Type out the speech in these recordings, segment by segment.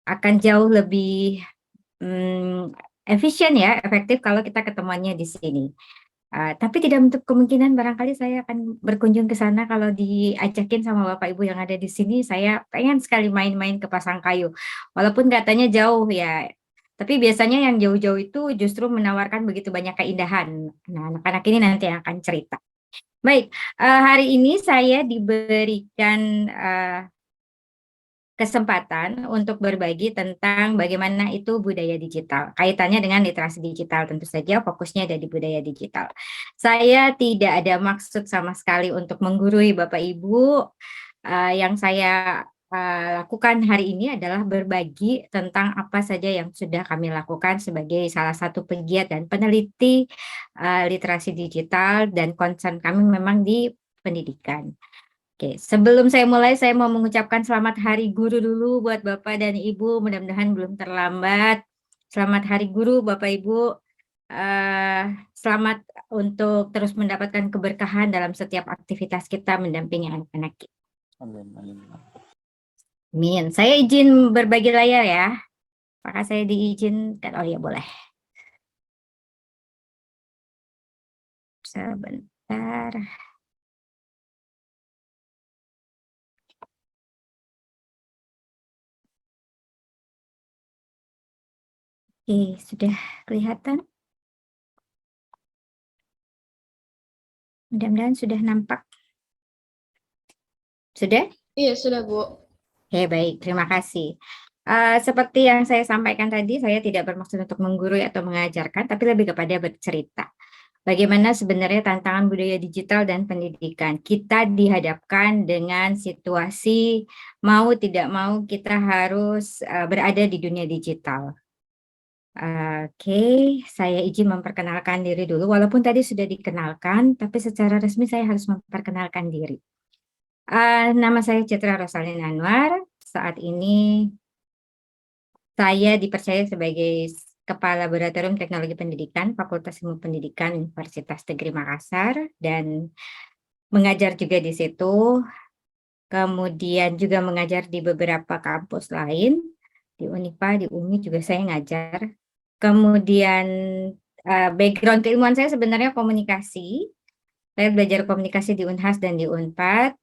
akan jauh lebih efisien ya, efektif kalau kita ketemuannya di sini. Tapi tidak menutup kemungkinan barangkali saya akan berkunjung ke sana kalau diajakin sama Bapak Ibu yang ada di sini. Saya pengen sekali main-main ke Pasangkayu. Walaupun katanya jauh ya, tapi biasanya yang jauh-jauh itu justru menawarkan begitu banyak keindahan. Nah, anak-anak ini nanti yang akan cerita. Baik, hari ini saya diberikan kesempatan untuk berbagi tentang bagaimana itu budaya digital. Kaitannya dengan literasi digital, tentu saja fokusnya ada di budaya digital. Saya tidak ada maksud sama sekali untuk menggurui Bapak Ibu. Yang saya lakukan hari ini adalah berbagi tentang apa saja yang sudah kami lakukan sebagai salah satu pegiat dan peneliti literasi digital, dan concern kami memang di pendidikan. Oke, sebelum saya mulai, saya mau mengucapkan selamat Hari Guru dulu buat Bapak dan Ibu. Mudah-mudahan belum terlambat. Selamat Hari Guru, Bapak Ibu. Eh, Selamat untuk terus mendapatkan keberkahan dalam setiap aktivitas kita mendampingi anak-anak kita. Amin. Saya izin berbagi layar ya. Apakah saya diizinkan? Oh ya, boleh. Sebentar. Oke, sudah kelihatan? Mudah-mudahan sudah nampak. Sudah? Iya, sudah, Bu. Oke, baik. Terima kasih. Seperti yang saya sampaikan tadi, saya tidak bermaksud untuk menggurui atau mengajarkan, tapi lebih kepada bercerita. Bagaimana sebenarnya tantangan budaya digital dan pendidikan. Kita dihadapkan dengan situasi mau tidak mau kita harus berada di dunia digital. Oke, saya izin memperkenalkan diri dulu. Walaupun tadi sudah dikenalkan, tapi secara resmi saya harus memperkenalkan diri. Nama saya Citra Rosalina Anwar. Saat ini saya dipercaya sebagai Kepala Laboratorium Teknologi Pendidikan Fakultas Ilmu Pendidikan Universitas Negeri Makassar, dan mengajar juga di situ. Kemudian juga mengajar di beberapa kampus lain, di Unipa, di UMI juga saya ngajar. Kemudian background keilmuan saya sebenarnya komunikasi. Saya belajar komunikasi di Unhas dan di Unpad.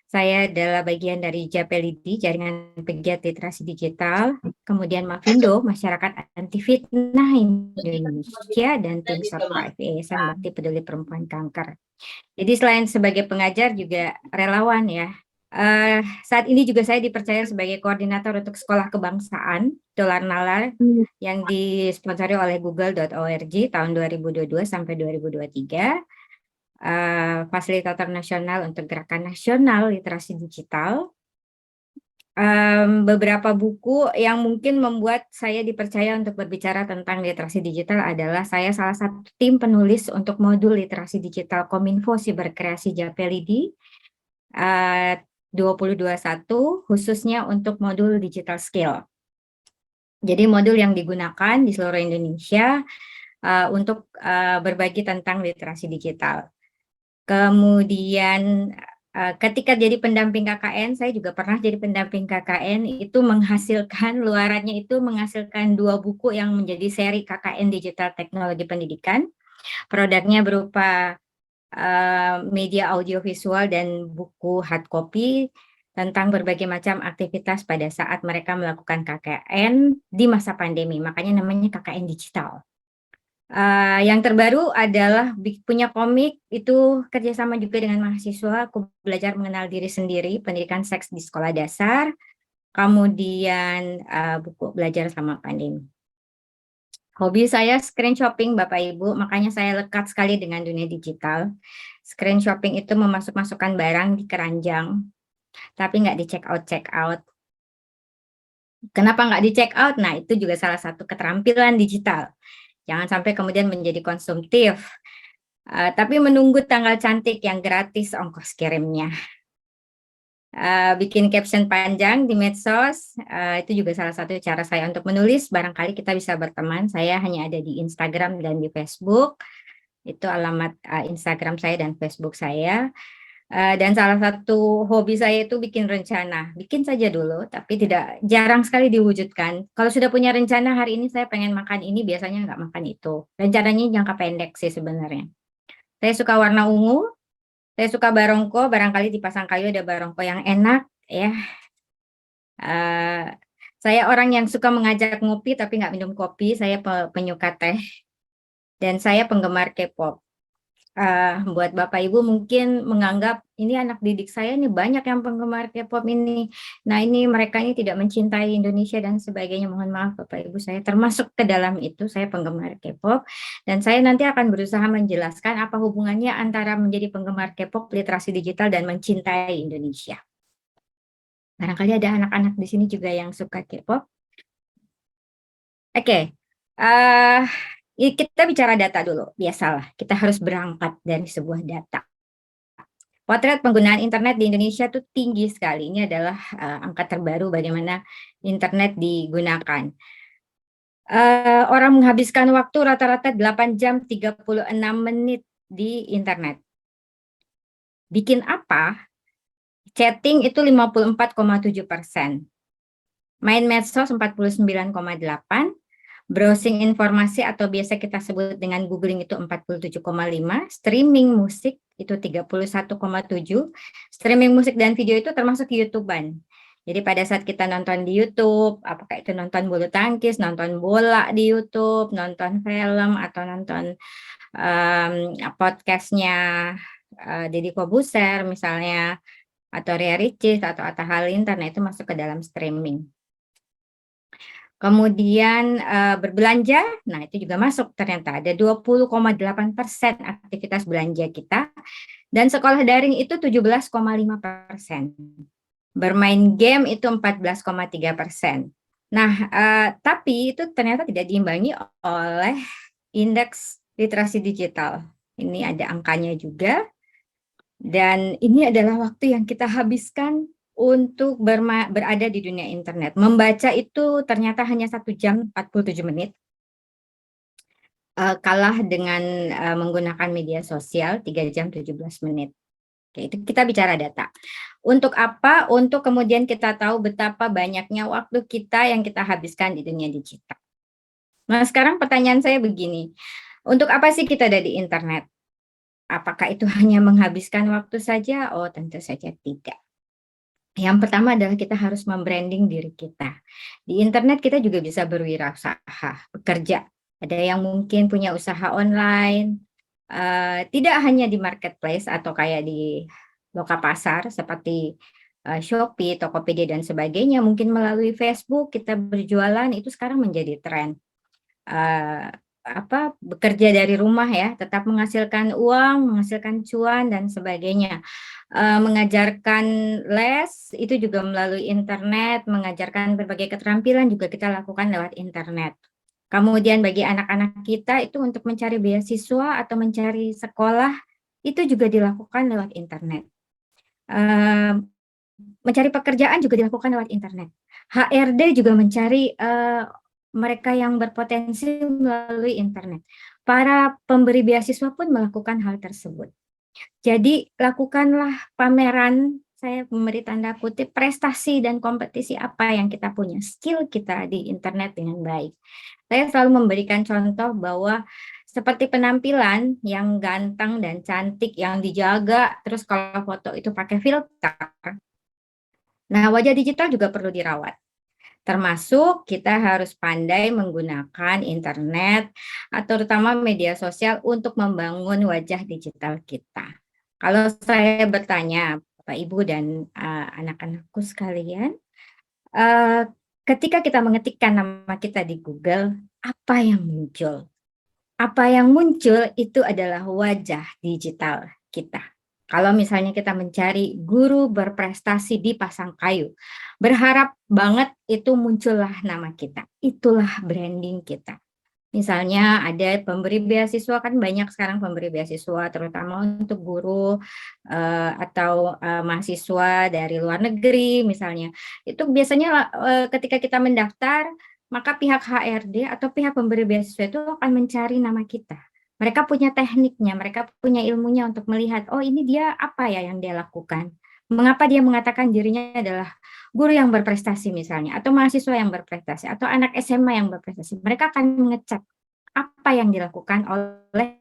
Saya adalah bagian dari Japelidi, Jaringan Pegiat Literasi Digital, kemudian Mavindo, Masyarakat Anti Fitnah Indonesia, dan Tim Survive, Yayasan Bakti Peduli Perempuan Kanker. Jadi selain sebagai pengajar juga relawan ya. Saat ini juga saya dipercaya sebagai koordinator untuk Sekolah Kebangsaan Dolar Nalar yang disponsori oleh Google.org tahun 2022 sampai 2023. Fasilitator nasional untuk Gerakan Nasional Literasi Digital. Beberapa buku yang mungkin membuat saya dipercaya untuk berbicara tentang literasi digital adalah saya salah satu tim penulis untuk modul literasi digital Kominfo Siberkreasi Japelidi 2021, khususnya untuk modul digital skill. Jadi modul yang digunakan di seluruh Indonesia untuk berbagi tentang literasi digital. Kemudian ketika jadi pendamping KKN, saya juga pernah jadi pendamping KKN, itu menghasilkan, luarannya itu menghasilkan 2 buku yang menjadi seri KKN Digital Teknologi Pendidikan. Produknya berupa media audiovisual dan buku hard copy tentang berbagai macam aktivitas pada saat mereka melakukan KKN di masa pandemi, makanya namanya KKN Digital. Yang terbaru adalah punya komik, itu kerjasama juga dengan mahasiswa. Aku belajar mengenal diri sendiri, pendidikan seks di sekolah dasar, kemudian buku belajar sama pandemi. Hobi saya screen shopping, Bapak Ibu, makanya saya lekat sekali dengan dunia digital. Screen shopping itu memasuk-masukkan barang di keranjang, tapi nggak di check out. Kenapa nggak di check out? Nah, itu juga salah satu keterampilan digital. Jangan sampai kemudian menjadi konsumtif. Tapi menunggu tanggal cantik yang gratis ongkos kirimnya. Bikin caption panjang di medsos, itu juga salah satu cara saya untuk menulis. Barangkali kita bisa berteman. Saya hanya ada di Instagram dan di Facebook. Itu alamat Instagram saya dan Facebook saya. Dan salah satu hobi saya itu bikin rencana. Bikin saja dulu, tapi jarang sekali diwujudkan. Kalau sudah punya rencana hari ini saya pengen makan ini, biasanya nggak makan itu. Rencananya jangka pendek sih sebenarnya. Saya suka warna ungu, saya suka barongko, barangkali di Pasangkayu ada barongko yang enak ya. Eh, saya orang yang suka mengajak ngopi tapi nggak minum kopi, saya penyuka teh dan saya penggemar K-pop. Buat Bapak Ibu mungkin menganggap ini anak didik saya nih banyak yang penggemar K-pop ini. Nah ini mereka ini tidak mencintai Indonesia dan sebagainya. Mohon maaf Bapak Ibu, saya termasuk ke dalam itu. Saya penggemar K-pop dan saya nanti akan berusaha menjelaskan apa hubungannya antara menjadi penggemar K-pop, literasi digital dan mencintai Indonesia. Barangkali ada anak-anak di sini juga yang suka K-pop. Oke, uh, kita bicara data dulu. Biasalah, kita harus berangkat dari sebuah data. Potret penggunaan internet di Indonesia itu tinggi sekali. Ini adalah angka terbaru bagaimana internet digunakan. Orang menghabiskan waktu rata-rata 8 jam 36 menit di internet. Bikin apa? Chatting itu 54,7%. Main medsos 49,8%. Browsing informasi atau biasa kita sebut dengan googling itu 47,5%, streaming musik itu 31,7%, streaming musik dan video itu termasuk YouTuber. Jadi pada saat kita nonton di YouTube, apakah itu nonton bulu tangkis, nonton bola di YouTube, nonton film, atau nonton podcastnya Deddy Kobuser misalnya, atau Ria Ricis, atau Atta Halilintar, nah itu masuk ke dalam streaming. Kemudian berbelanja, nah itu juga masuk ternyata ada 20,8% aktivitas belanja kita, dan sekolah daring itu 17,5%. Bermain game itu 14,3%. Nah, tapi itu ternyata tidak diimbangi oleh indeks literasi digital. Ini ada angkanya juga, dan ini adalah waktu yang kita habiskan untuk berada di dunia internet. Membaca itu ternyata hanya 1 jam 47 menit, kalah dengan menggunakan media sosial 3 jam 17 menit. Oke, itu kita bicara data. Untuk apa? Untuk kemudian kita tahu betapa banyaknya waktu kita yang kita habiskan di dunia digital. Nah, sekarang pertanyaan saya begini, untuk apa sih kita ada di internet? Apakah itu hanya menghabiskan waktu saja? Oh, tentu saja tidak. Yang pertama adalah kita harus membranding diri kita. Di internet kita juga bisa berwirausaha, bekerja. Ada yang mungkin punya usaha online, tidak hanya di marketplace atau kayak di Lokapasar seperti Shopee, Tokopedia dan sebagainya. Mungkin melalui Facebook kita berjualan, itu sekarang menjadi tren. Bekerja dari rumah ya, tetap menghasilkan uang, menghasilkan cuan dan sebagainya. Mengajarkan les itu juga melalui internet, mengajarkan berbagai keterampilan juga kita lakukan lewat internet. Kemudian bagi anak-anak kita itu untuk mencari beasiswa atau mencari sekolah itu juga dilakukan lewat internet. Mencari pekerjaan juga dilakukan lewat internet. HRD juga mencari mereka yang berpotensi melalui internet. Para pemberi beasiswa pun melakukan hal tersebut. Jadi lakukanlah pameran, saya memberi tanda kutip, prestasi dan kompetisi apa yang kita punya, skill kita di internet dengan baik. Saya selalu memberikan contoh bahwa seperti penampilan yang ganteng dan cantik, yang dijaga, terus kalau foto itu pakai filter. Nah, wajah digital juga perlu dirawat. Termasuk kita harus pandai menggunakan internet atau terutama media sosial untuk membangun wajah digital kita. Kalau saya bertanya, Bapak Ibu dan anak-anakku sekalian, ketika kita mengetikkan nama kita di Google, apa yang muncul? Apa yang muncul itu adalah wajah digital kita. Kalau misalnya kita mencari guru berprestasi di Pasangkayu, berharap banget itu muncullah nama kita. Itulah branding kita. Misalnya ada pemberi beasiswa, kan banyak sekarang pemberi beasiswa terutama untuk guru atau mahasiswa dari luar negeri misalnya. Itu biasanya ketika kita mendaftar, maka pihak HRD atau pihak pemberi beasiswa itu akan mencari nama kita. Mereka punya tekniknya, mereka punya ilmunya untuk melihat, oh ini dia apa ya yang dia lakukan. Mengapa dia mengatakan dirinya adalah guru yang berprestasi misalnya, atau mahasiswa yang berprestasi, atau anak SMA yang berprestasi. Mereka akan mengecek apa yang dilakukan oleh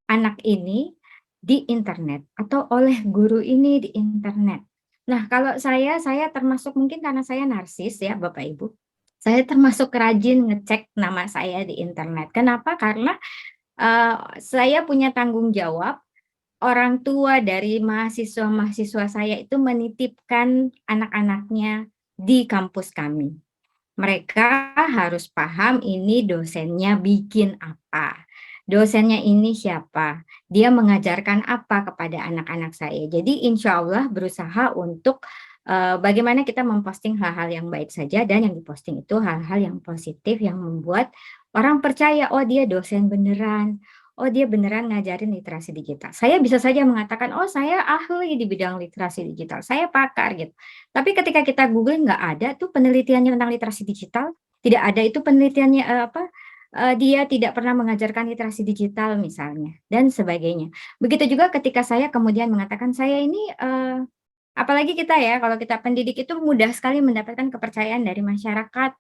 anak ini di internet, atau oleh guru ini di internet. Nah, kalau saya termasuk mungkin karena saya narsis ya Bapak Ibu, saya termasuk rajin ngecek nama saya di internet. Kenapa? Karena saya punya tanggung jawab, orang tua dari mahasiswa-mahasiswa saya itu menitipkan anak-anaknya di kampus kami. Mereka harus paham ini dosennya bikin apa, dosennya ini siapa, dia mengajarkan apa kepada anak-anak saya. Jadi insya Allah berusaha untuk bagaimana kita memposting hal-hal yang baik saja, dan yang diposting itu hal-hal yang positif yang membuat orang percaya, oh dia dosen beneran, oh dia beneran ngajarin literasi digital. Saya bisa saja mengatakan, oh saya ahli di bidang literasi digital, saya pakar gitu. Tapi ketika kita googling nggak ada tuh penelitiannya tentang literasi digital, tidak ada itu penelitiannya dia tidak pernah mengajarkan literasi digital misalnya, dan sebagainya. Begitu juga ketika saya kemudian mengatakan saya ini apalagi kita ya, kalau kita pendidik itu mudah sekali mendapatkan kepercayaan dari masyarakat.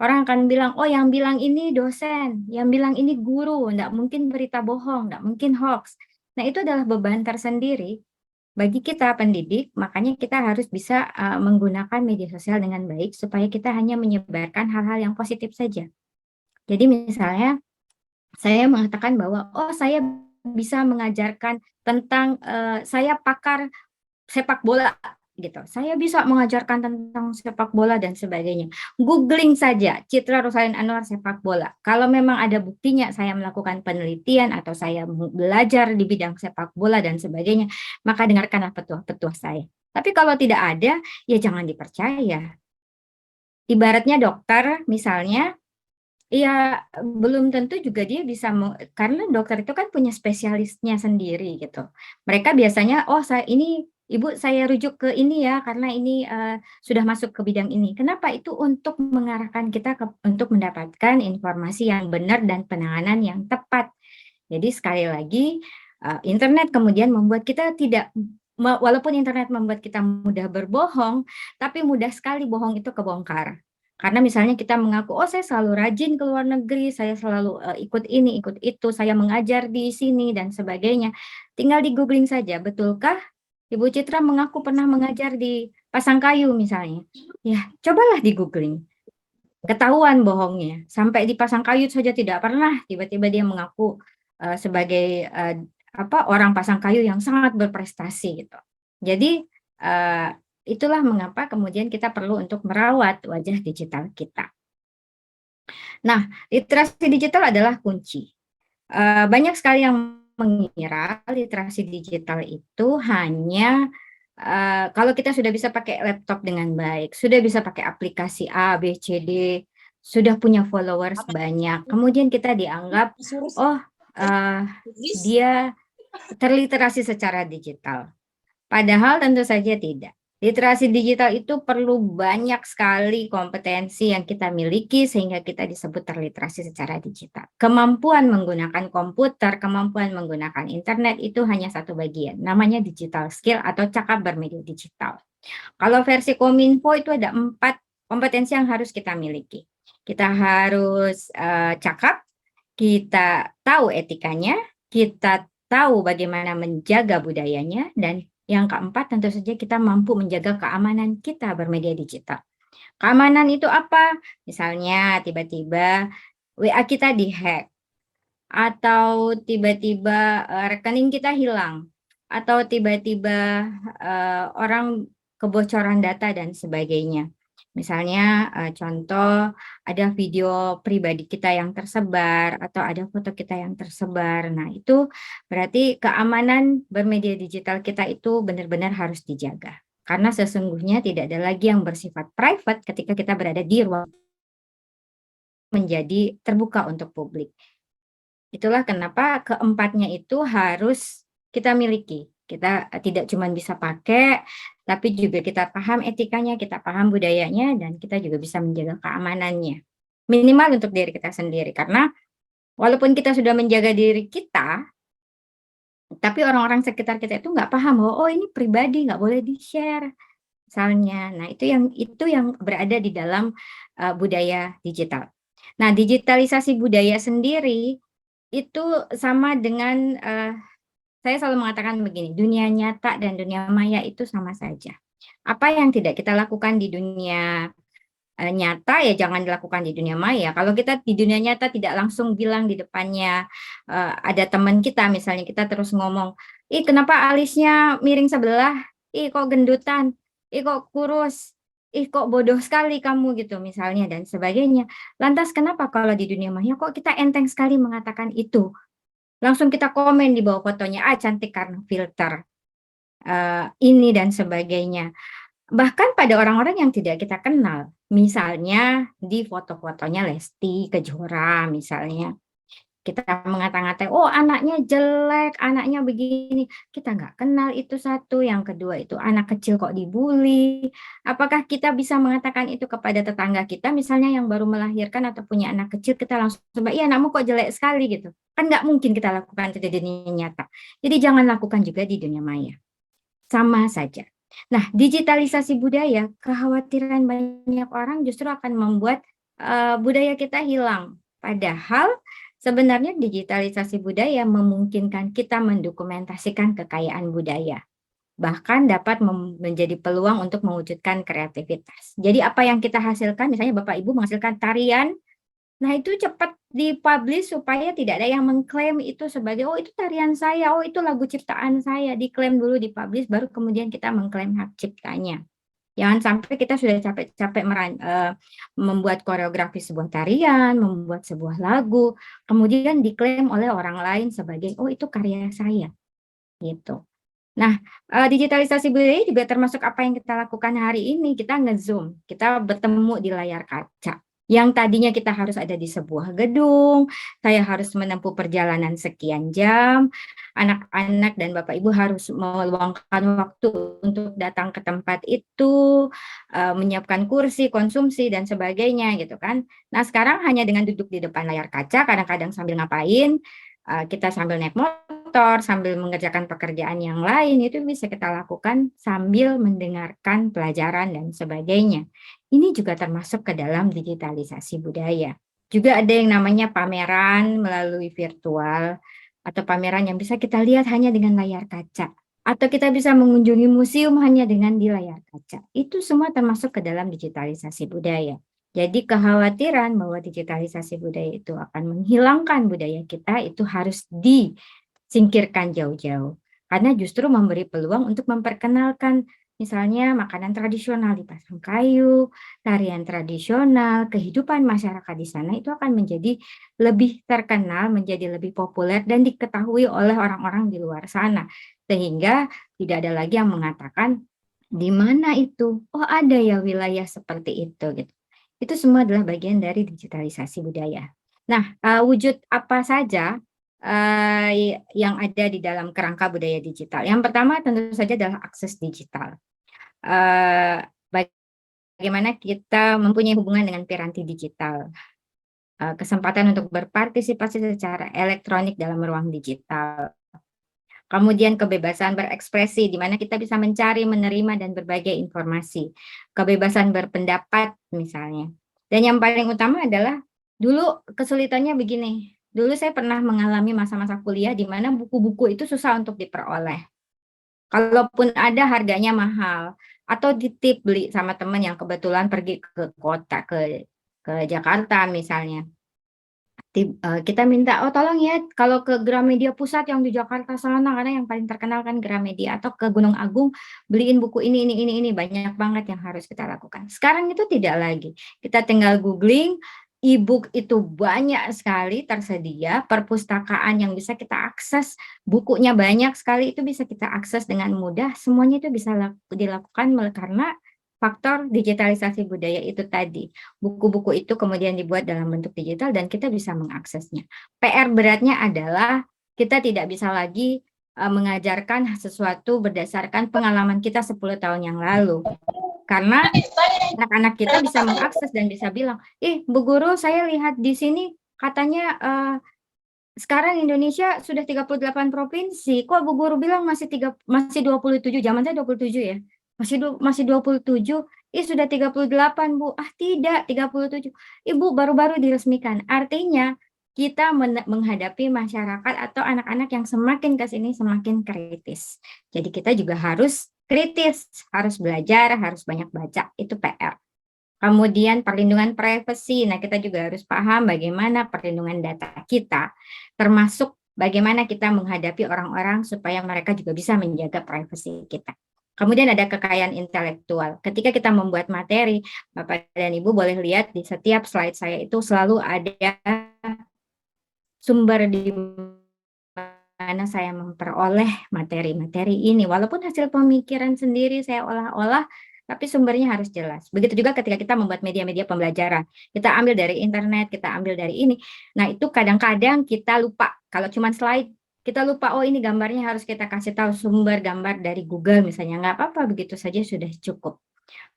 Orang akan bilang, oh yang bilang ini dosen, yang bilang ini guru, nggak mungkin berita bohong, nggak mungkin hoax. Nah itu adalah beban tersendiri bagi kita pendidik, makanya kita harus bisa menggunakan media sosial dengan baik supaya kita hanya menyebarkan hal-hal yang positif saja. Jadi misalnya saya mengatakan bahwa, oh saya bisa mengajarkan tentang, saya pakar sepak bola gitu. Saya bisa mengajarkan tentang sepak bola dan sebagainya. Googling saja Citra Rosalin Anwar sepak bola. Kalau memang ada buktinya saya melakukan penelitian atau saya belajar di bidang sepak bola dan sebagainya, maka dengarkanlah petuah-petuah saya. Tapi kalau tidak ada, ya jangan dipercaya. Ibaratnya dokter misalnya, ya belum tentu juga dia bisa karena dokter itu kan punya spesialisnya sendiri gitu. Mereka biasanya, oh saya ini ibu saya rujuk ke ini ya karena ini sudah masuk ke bidang ini. Kenapa? Itu untuk mengarahkan kita untuk mendapatkan informasi yang benar dan penanganan yang tepat. Jadi sekali lagi internet kemudian membuat kita tidak, walaupun internet membuat kita mudah berbohong, tapi mudah sekali bohong itu kebongkar. Karena misalnya kita mengaku, oh saya selalu rajin ke luar negeri, saya selalu ikut ini, ikut itu, saya mengajar di sini, dan sebagainya. Tinggal di googling saja, betulkah Ibu Citra mengaku pernah mengajar di Pasangkayu misalnya? Ya, cobalah di googling. Ketahuan bohongnya. Sampai di Pasangkayu saja tidak pernah, tiba-tiba dia mengaku sebagai orang Pasangkayu yang sangat berprestasi gitu. Jadi itulah mengapa kemudian kita perlu untuk merawat wajah digital kita. Nah, literasi digital adalah kunci. Banyak sekali yang mengira literasi digital itu hanya kalau kita sudah bisa pakai laptop dengan baik, sudah bisa pakai aplikasi A, B, C, D, sudah punya followers banyak, kemudian kita dianggap, oh dia terliterasi secara digital. Padahal tentu saja tidak. Literasi digital itu perlu banyak sekali kompetensi yang kita miliki sehingga kita disebut terliterasi secara digital. Kemampuan menggunakan komputer, kemampuan menggunakan internet itu hanya satu bagian, namanya digital skill atau cakap bermedia digital. Kalau versi Kominfo itu ada 4 kompetensi yang harus kita miliki. Kita harus cakap, kita tahu etikanya, kita tahu bagaimana menjaga budayanya, dan yang keempat tentu saja kita mampu menjaga keamanan kita bermedia digital. Keamanan itu apa? Misalnya tiba-tiba WA kita dihack, atau tiba-tiba rekening kita hilang, atau tiba-tiba orang kebocoran data dan sebagainya. Misalnya contoh ada video pribadi kita yang tersebar atau ada foto kita yang tersebar. Nah, itu berarti keamanan bermedia digital kita itu benar-benar harus dijaga. Karena sesungguhnya tidak ada lagi yang bersifat private ketika kita berada di ruang menjadi terbuka untuk publik. Itulah kenapa keempatnya itu harus kita miliki. Kita tidak cuma bisa pakai, tapi juga kita paham etikanya, kita paham budayanya, dan kita juga bisa menjaga keamanannya. Minimal untuk diri kita sendiri, karena Walaupun kita sudah menjaga diri kita, tapi orang-orang sekitar kita itu nggak paham bahwa, oh ini pribadi, nggak boleh di-share, misalnya. Nah, itu yang berada di dalam budaya digital. Nah, digitalisasi budaya sendiri itu sama dengan saya selalu mengatakan begini, dunia nyata dan dunia maya itu sama saja. Apa yang tidak kita lakukan di dunia nyata ya jangan dilakukan di dunia maya. Kalau kita di dunia nyata tidak langsung bilang di depannya ada teman kita, misalnya kita terus ngomong, ih kenapa alisnya miring sebelah, ih kok gendutan, ih kok kurus, ih kok bodoh sekali kamu gitu misalnya dan sebagainya. Lantas kenapa kalau di dunia maya kok kita enteng sekali mengatakan itu? Langsung kita komen di bawah fotonya, ah cantik karena filter, ini dan sebagainya. Bahkan pada orang-orang yang tidak kita kenal, misalnya di foto-fotonya Lesti Kejora misalnya, kita mengata-ngatai, "Oh anaknya jelek, anaknya begini." Kita nggak kenal itu satu, yang kedua itu anak kecil kok dibully. Apakah kita bisa mengatakan itu kepada tetangga kita misalnya yang baru melahirkan atau punya anak kecil, kita langsung, "Iya anakmu kok jelek sekali," gitu. Kan nggak mungkin kita lakukan itu di dunia nyata. Jadi jangan lakukan juga di dunia maya. Sama saja. Nah, digitalisasi budaya, kekhawatiran banyak orang justru akan membuat budaya kita hilang. Padahal sebenarnya digitalisasi budaya memungkinkan kita mendokumentasikan kekayaan budaya. Bahkan dapat menjadi peluang untuk mewujudkan kreativitas. Jadi apa yang kita hasilkan, misalnya Bapak Ibu menghasilkan tarian. Nah, itu cepat dipublish supaya tidak ada yang mengklaim itu sebagai, "Oh, itu tarian saya, oh, itu lagu ciptaan saya." Diklaim dulu, dipublish, baru kemudian kita mengklaim hak ciptanya. Jangan sampai kita sudah capek-capek membuat koreografi sebuah tarian, membuat sebuah lagu, kemudian diklaim oleh orang lain sebagai, "Oh, itu karya saya." Gitu. Nah, digitalisasi budaya juga termasuk apa yang kita lakukan hari ini, kita nge-Zoom, kita bertemu di layar kaca. Yang tadinya kita harus ada di sebuah gedung, saya harus menempuh perjalanan sekian jam, anak-anak dan Bapak Ibu harus meluangkan waktu untuk datang ke tempat itu, menyiapkan kursi, konsumsi, dan sebagainya gitu kan. Nah, sekarang hanya dengan duduk di depan layar kaca, kadang-kadang sambil ngapain, kita sambil naik motor, sambil mengerjakan pekerjaan yang lain, itu bisa kita lakukan sambil mendengarkan pelajaran dan sebagainya. Ini juga termasuk ke dalam digitalisasi budaya. Juga ada yang namanya pameran melalui virtual atau pameran yang bisa kita lihat hanya dengan layar kaca. Atau kita bisa mengunjungi museum hanya dengan di layar kaca. Itu semua termasuk ke dalam digitalisasi budaya. Jadi kekhawatiran bahwa digitalisasi budaya itu akan menghilangkan budaya kita itu harus disingkirkan jauh-jauh. Karena justru memberi peluang untuk memperkenalkan misalnya makanan tradisional di Pasangkayu, tarian tradisional, kehidupan masyarakat di sana itu akan menjadi lebih terkenal, menjadi lebih populer dan diketahui oleh orang-orang di luar sana. Sehingga tidak ada lagi yang mengatakan, "Di mana itu? Oh ada ya wilayah seperti itu," gitu. Itu semua adalah bagian dari digitalisasi budaya. Nah, wujud apa saja, yang ada di dalam kerangka budaya digital? Yang pertama tentu saja adalah akses digital. Eee, Bagaimana kita mempunyai hubungan dengan piranti digital, kesempatan untuk berpartisipasi secara elektronik dalam ruang digital. Kemudian kebebasan berekspresi, di mana kita bisa mencari, menerima, dan berbagai informasi. Kebebasan berpendapat misalnya. Dan yang paling utama adalah, dulu kesulitannya begini, dulu saya pernah mengalami masa-masa kuliah di mana buku-buku itu susah untuk diperoleh. Kalaupun ada harganya mahal, atau ditip beli sama teman yang kebetulan pergi ke kota, ke Jakarta misalnya. Kita minta, "Oh tolong ya kalau ke Gramedia Pusat yang di Jakarta sana," karena yang paling terkenal kan Gramedia, atau ke Gunung Agung, "Beliin buku ini," banyak banget yang harus kita lakukan. Sekarang itu tidak lagi, kita tinggal googling, e-book itu banyak sekali tersedia, perpustakaan yang bisa kita akses, bukunya banyak sekali, itu bisa kita akses dengan mudah, semuanya itu bisa dilakukan karena faktor digitalisasi budaya itu tadi. Buku-buku itu kemudian dibuat dalam bentuk digital dan kita bisa mengaksesnya. PR beratnya adalah kita tidak bisa lagi mengajarkan sesuatu berdasarkan pengalaman kita 10 tahun yang lalu. Karena anak-anak kita bisa mengakses dan bisa bilang, "Ih, Bu Guru, saya lihat di sini katanya Sekarang Indonesia sudah 38 provinsi. Kok Bu Guru bilang masih 27? Zaman saya 27 ya. Masih 27. Ih, sudah 38, Bu. Ah, tidak, 37. Ibu baru-baru diresmikan. Artinya kita menghadapi masyarakat atau anak-anak yang semakin ke sini semakin kritis. Jadi kita juga harus kritis, harus belajar, harus banyak baca. Itu PR. Kemudian perlindungan privasi. Nah, kita juga harus paham bagaimana perlindungan data kita, termasuk bagaimana kita menghadapi orang-orang supaya mereka juga bisa menjaga privasi kita. Kemudian ada kekayaan intelektual. Ketika kita membuat materi, Bapak dan Ibu boleh lihat di setiap slide saya itu selalu ada sumber di mana saya memperoleh materi-materi ini. Walaupun hasil pemikiran sendiri saya olah-olah, tapi sumbernya harus jelas. Begitu juga ketika kita membuat media-media pembelajaran. Kita ambil dari internet, kita ambil dari ini. Nah, itu kadang-kadang kita lupa. Kalau cuma slide, kita lupa, oh ini gambarnya harus kita kasih tahu sumber gambar dari Google misalnya. Nggak apa-apa, begitu saja sudah cukup.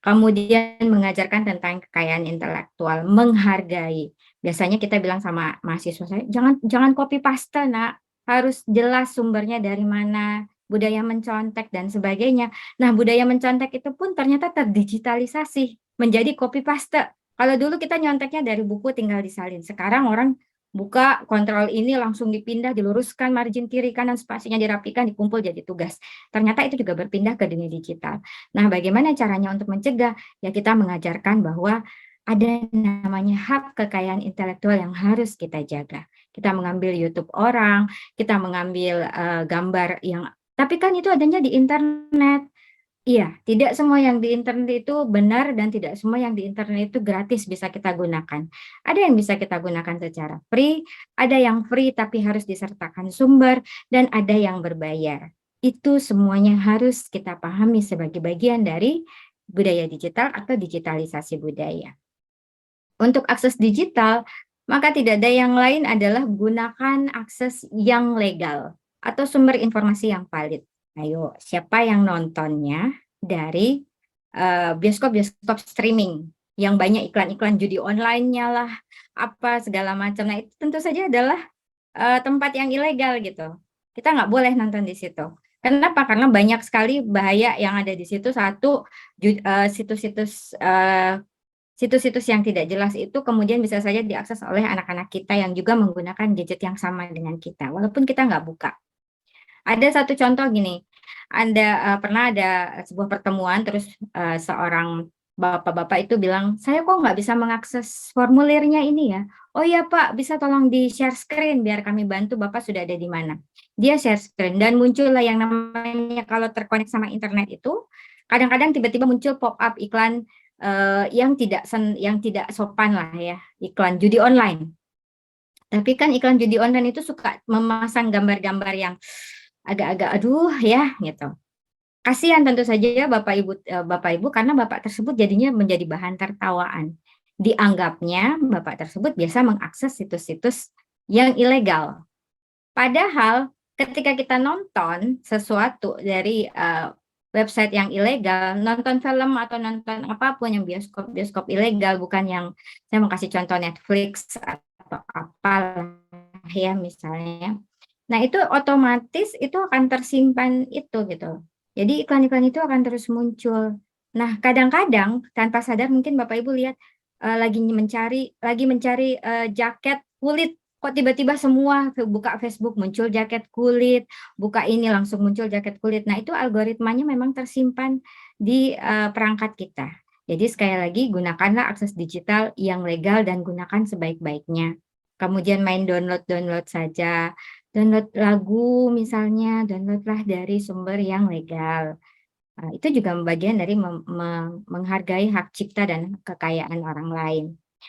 Kemudian mengajarkan tentang kekayaan intelektual, menghargai. Biasanya kita bilang sama mahasiswa saya, jangan jangan copy paste, Nak. Harus jelas sumbernya dari mana, budaya mencontek dan sebagainya. Nah, budaya mencontek itu pun ternyata terdigitalisasi menjadi copy paste. Kalau dulu kita nyonteknya dari buku tinggal disalin. Sekarang orang buka kontrol ini langsung dipindah, diluruskan margin kiri kanan spasinya dirapikan, dikumpul jadi tugas. Ternyata itu juga berpindah ke dunia digital. Nah, bagaimana caranya untuk mencegah? Ya kita mengajarkan bahwa ada namanya hak kekayaan intelektual yang harus kita jaga. Kita mengambil YouTube orang, kita mengambil gambar yang, tapi kan itu adanya di internet. Iya, tidak semua yang di internet itu benar dan tidak semua yang di internet itu gratis bisa kita gunakan. Ada yang bisa kita gunakan secara free, ada yang free tapi harus disertakan sumber, dan ada yang berbayar. Itu semuanya harus kita pahami sebagai bagian dari budaya digital atau digitalisasi budaya. Untuk akses digital, maka tidak ada yang lain adalah gunakan akses yang legal atau sumber informasi yang valid. Ayo, siapa yang nontonnya dari bioskop-bioskop streaming yang banyak iklan-iklan judi online-nya lah, apa segala macam. Nah, itu tentu saja adalah tempat yang ilegal gitu. Kita nggak boleh nonton di situ. Kenapa? Karena banyak sekali bahaya yang ada di situ. Satu, situs-situs situs-situs yang tidak jelas itu kemudian bisa saja diakses oleh anak-anak kita yang juga menggunakan gadget yang sama dengan kita, walaupun kita nggak buka. Ada satu contoh gini, pernah ada sebuah pertemuan, terus seorang bapak-bapak itu bilang, saya kok nggak bisa mengakses formulirnya ini ya? Oh iya Pak, bisa tolong di share screen biar kami bantu, Bapak sudah ada di mana. Dia share screen dan muncullah yang namanya kalau terkonek sama internet itu, kadang-kadang tiba-tiba muncul pop-up iklan yang tidak sopan lah ya, iklan judi online. Tapi kan iklan judi online itu suka memasang gambar-gambar yang agak-agak aduh ya gitu. Kasihan tentu saja ya Bapak Ibu karena Bapak tersebut jadinya menjadi bahan tertawaan. Dianggapnya Bapak tersebut biasa mengakses situs-situs yang ilegal. Padahal ketika kita nonton sesuatu dari website yang ilegal, nonton film atau nonton apapun yang bioskop ilegal, bukan yang saya mau kasih contoh Netflix atau apa ya misalnya. Nah, itu otomatis itu akan tersimpan itu gitu. Jadi iklan-iklan itu akan terus muncul. Nah, kadang-kadang tanpa sadar mungkin Bapak Ibu lihat lagi mencari jaket kulit, kok tiba-tiba semua buka Facebook muncul jaket kulit, buka ini langsung muncul jaket kulit. Nah, itu algoritmanya memang tersimpan di perangkat kita. Jadi sekali lagi gunakanlah akses digital yang legal dan gunakan sebaik-baiknya. Kemudian main download saja. Download lagu misalnya, downloadlah dari sumber yang legal. Itu juga bagian dari menghargai hak cipta dan kekayaan orang lain.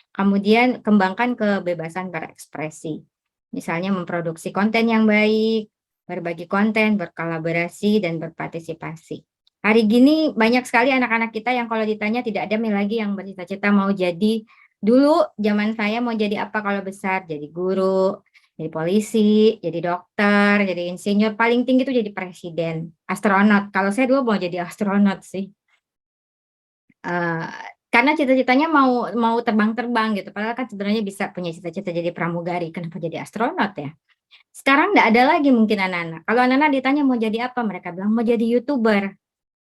Kemudian kembangkan kebebasan berekspresi. Misalnya memproduksi konten yang baik, berbagi konten, berkolaborasi, dan berpartisipasi. Hari gini banyak sekali anak-anak kita yang kalau ditanya tidak ada lagi yang bercita-cita mau jadi, dulu zaman saya mau jadi apa kalau besar, jadi guru, jadi polisi, jadi dokter, jadi insinyur, paling tinggi itu jadi presiden, astronot. Kalau saya dulu mau jadi astronot sih. Karena cita-citanya mau terbang-terbang gitu, padahal kan sebenarnya bisa punya cita-cita jadi pramugari, kenapa jadi astronot ya? Sekarang nggak ada lagi mungkin anak-anak. Kalau anak-anak ditanya mau jadi apa, mereka bilang mau jadi YouTuber,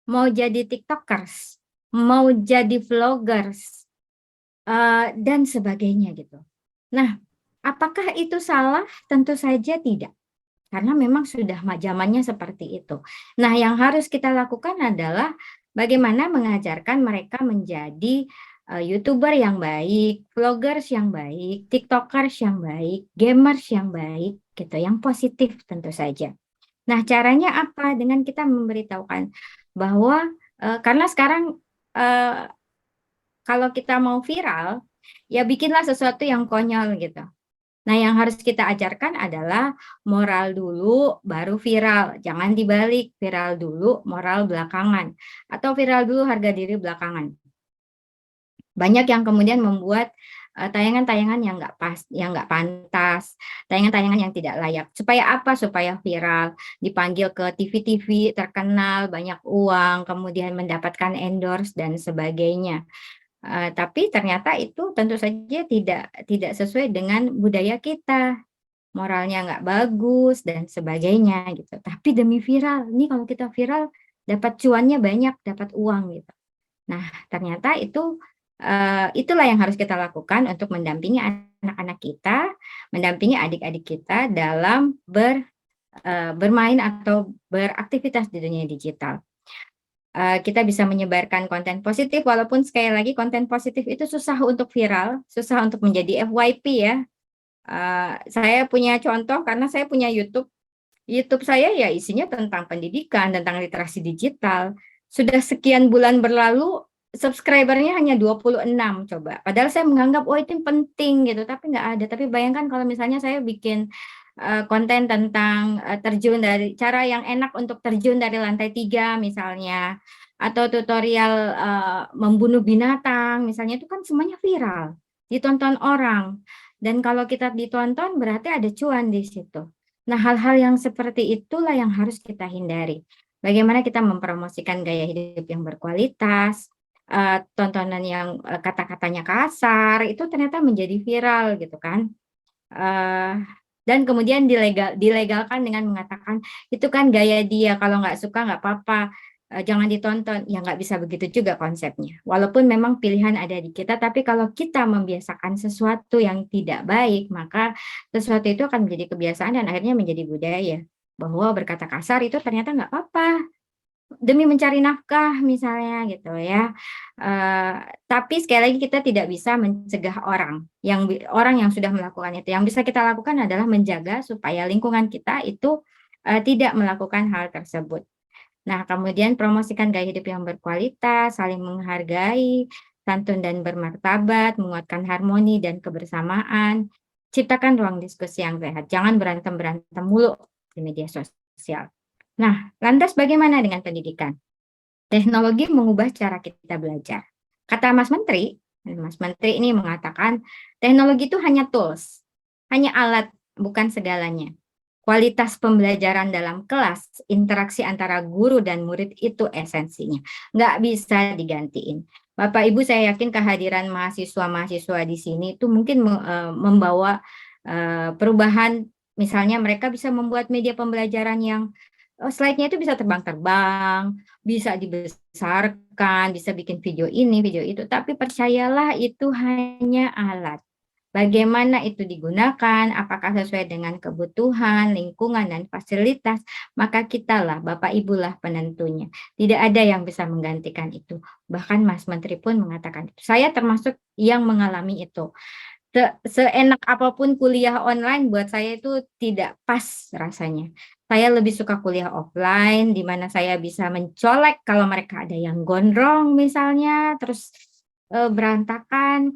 mau jadi TikTokers, mau jadi vloggers, dan sebagainya gitu. Nah, apakah itu salah? Tentu saja tidak. Karena memang sudah zamannya seperti itu. Nah, yang harus kita lakukan adalah bagaimana mengajarkan mereka menjadi YouTuber yang baik, vloggers yang baik, TikTokers yang baik, gamers yang baik, gitu, yang positif tentu saja. Nah, caranya apa? Dengan kita memberitahukan bahwa karena sekarang eh, kalau kita mau viral, ya bikinlah sesuatu yang konyol gitu. Nah, yang harus kita ajarkan adalah moral dulu, baru viral. Jangan dibalik, viral dulu, moral belakangan. Atau viral dulu, harga diri belakangan. Banyak yang kemudian membuat tayangan-tayangan yang nggak pas, yang nggak pantas, tayangan-tayangan yang tidak layak. Supaya apa? Supaya viral, dipanggil ke TV-TV terkenal, banyak uang, kemudian mendapatkan endorse dan sebagainya. Tapi ternyata itu tentu saja tidak sesuai dengan budaya kita, moralnya nggak bagus dan sebagainya gitu. Tapi demi viral, ini kalau kita viral dapat cuannya banyak, dapat uang gitu. Nah, ternyata itulah yang harus kita lakukan untuk mendampingi anak-anak kita, mendampingi adik-adik kita dalam bermain atau beraktivitas di dunia digital. Kita bisa menyebarkan konten positif, walaupun sekali lagi konten positif itu susah untuk viral, susah untuk menjadi FYP ya. Saya punya contoh karena saya punya YouTube. YouTube saya ya isinya tentang pendidikan, tentang literasi digital. Sudah sekian bulan berlalu, subscribernya hanya 26 coba. Padahal saya menganggap, oh itu penting gitu, tapi nggak ada. Tapi bayangkan kalau misalnya saya bikin konten tentang terjun dari cara yang enak untuk terjun dari lantai 3 misalnya, atau tutorial membunuh binatang misalnya, itu kan semuanya viral, ditonton orang. Dan kalau kita ditonton berarti ada cuan di situ. Nah, hal-hal yang seperti itulah yang harus kita hindari. Bagaimana kita mempromosikan gaya hidup yang berkualitas, tontonan yang kata-katanya kasar, itu ternyata menjadi viral gitu kan. Eh, dan kemudian dilegalkan dengan mengatakan itu kan gaya dia, kalau nggak suka nggak apa-apa, jangan ditonton. Ya nggak bisa begitu juga konsepnya. Walaupun memang pilihan ada di kita, tapi kalau kita membiasakan sesuatu yang tidak baik, maka sesuatu itu akan menjadi kebiasaan dan akhirnya menjadi budaya. Bahwa berkata kasar itu ternyata nggak apa-apa demi mencari nafkah misalnya gitu ya. Eh, tapi sekali lagi kita tidak bisa mencegah orang yang sudah melakukan itu. Yang bisa kita lakukan adalah menjaga supaya lingkungan kita itu tidak melakukan hal tersebut. Nah, kemudian promosikan gaya hidup yang berkualitas, saling menghargai, santun dan bermartabat, menguatkan harmoni dan kebersamaan, ciptakan ruang diskusi yang sehat. Jangan berantem-berantem mulu di media sosial. Nah, lantas bagaimana dengan pendidikan? Teknologi mengubah cara kita belajar. Kata Mas Menteri ini mengatakan teknologi itu hanya tools, hanya alat, bukan segalanya. Kualitas pembelajaran dalam kelas, interaksi antara guru dan murid itu esensinya. Nggak bisa digantiin. Bapak Ibu, saya yakin kehadiran mahasiswa-mahasiswa di sini itu mungkin membawa perubahan. Misalnya mereka bisa membuat media pembelajaran yang slide-nya itu bisa terbang-terbang, bisa dibesarkan, bisa bikin video ini, video itu. Tapi percayalah itu hanya alat. Bagaimana itu digunakan, apakah sesuai dengan kebutuhan, lingkungan, dan fasilitas, maka kitalah, Bapak Ibu lah penentunya. Tidak ada yang bisa menggantikan itu. Bahkan Mas Menteri pun mengatakan, saya termasuk yang mengalami itu. Seenak apapun kuliah online buat saya itu tidak pas rasanya. Saya lebih suka kuliah offline, di mana saya bisa mencolek kalau mereka ada yang gondrong misalnya, terus berantakan.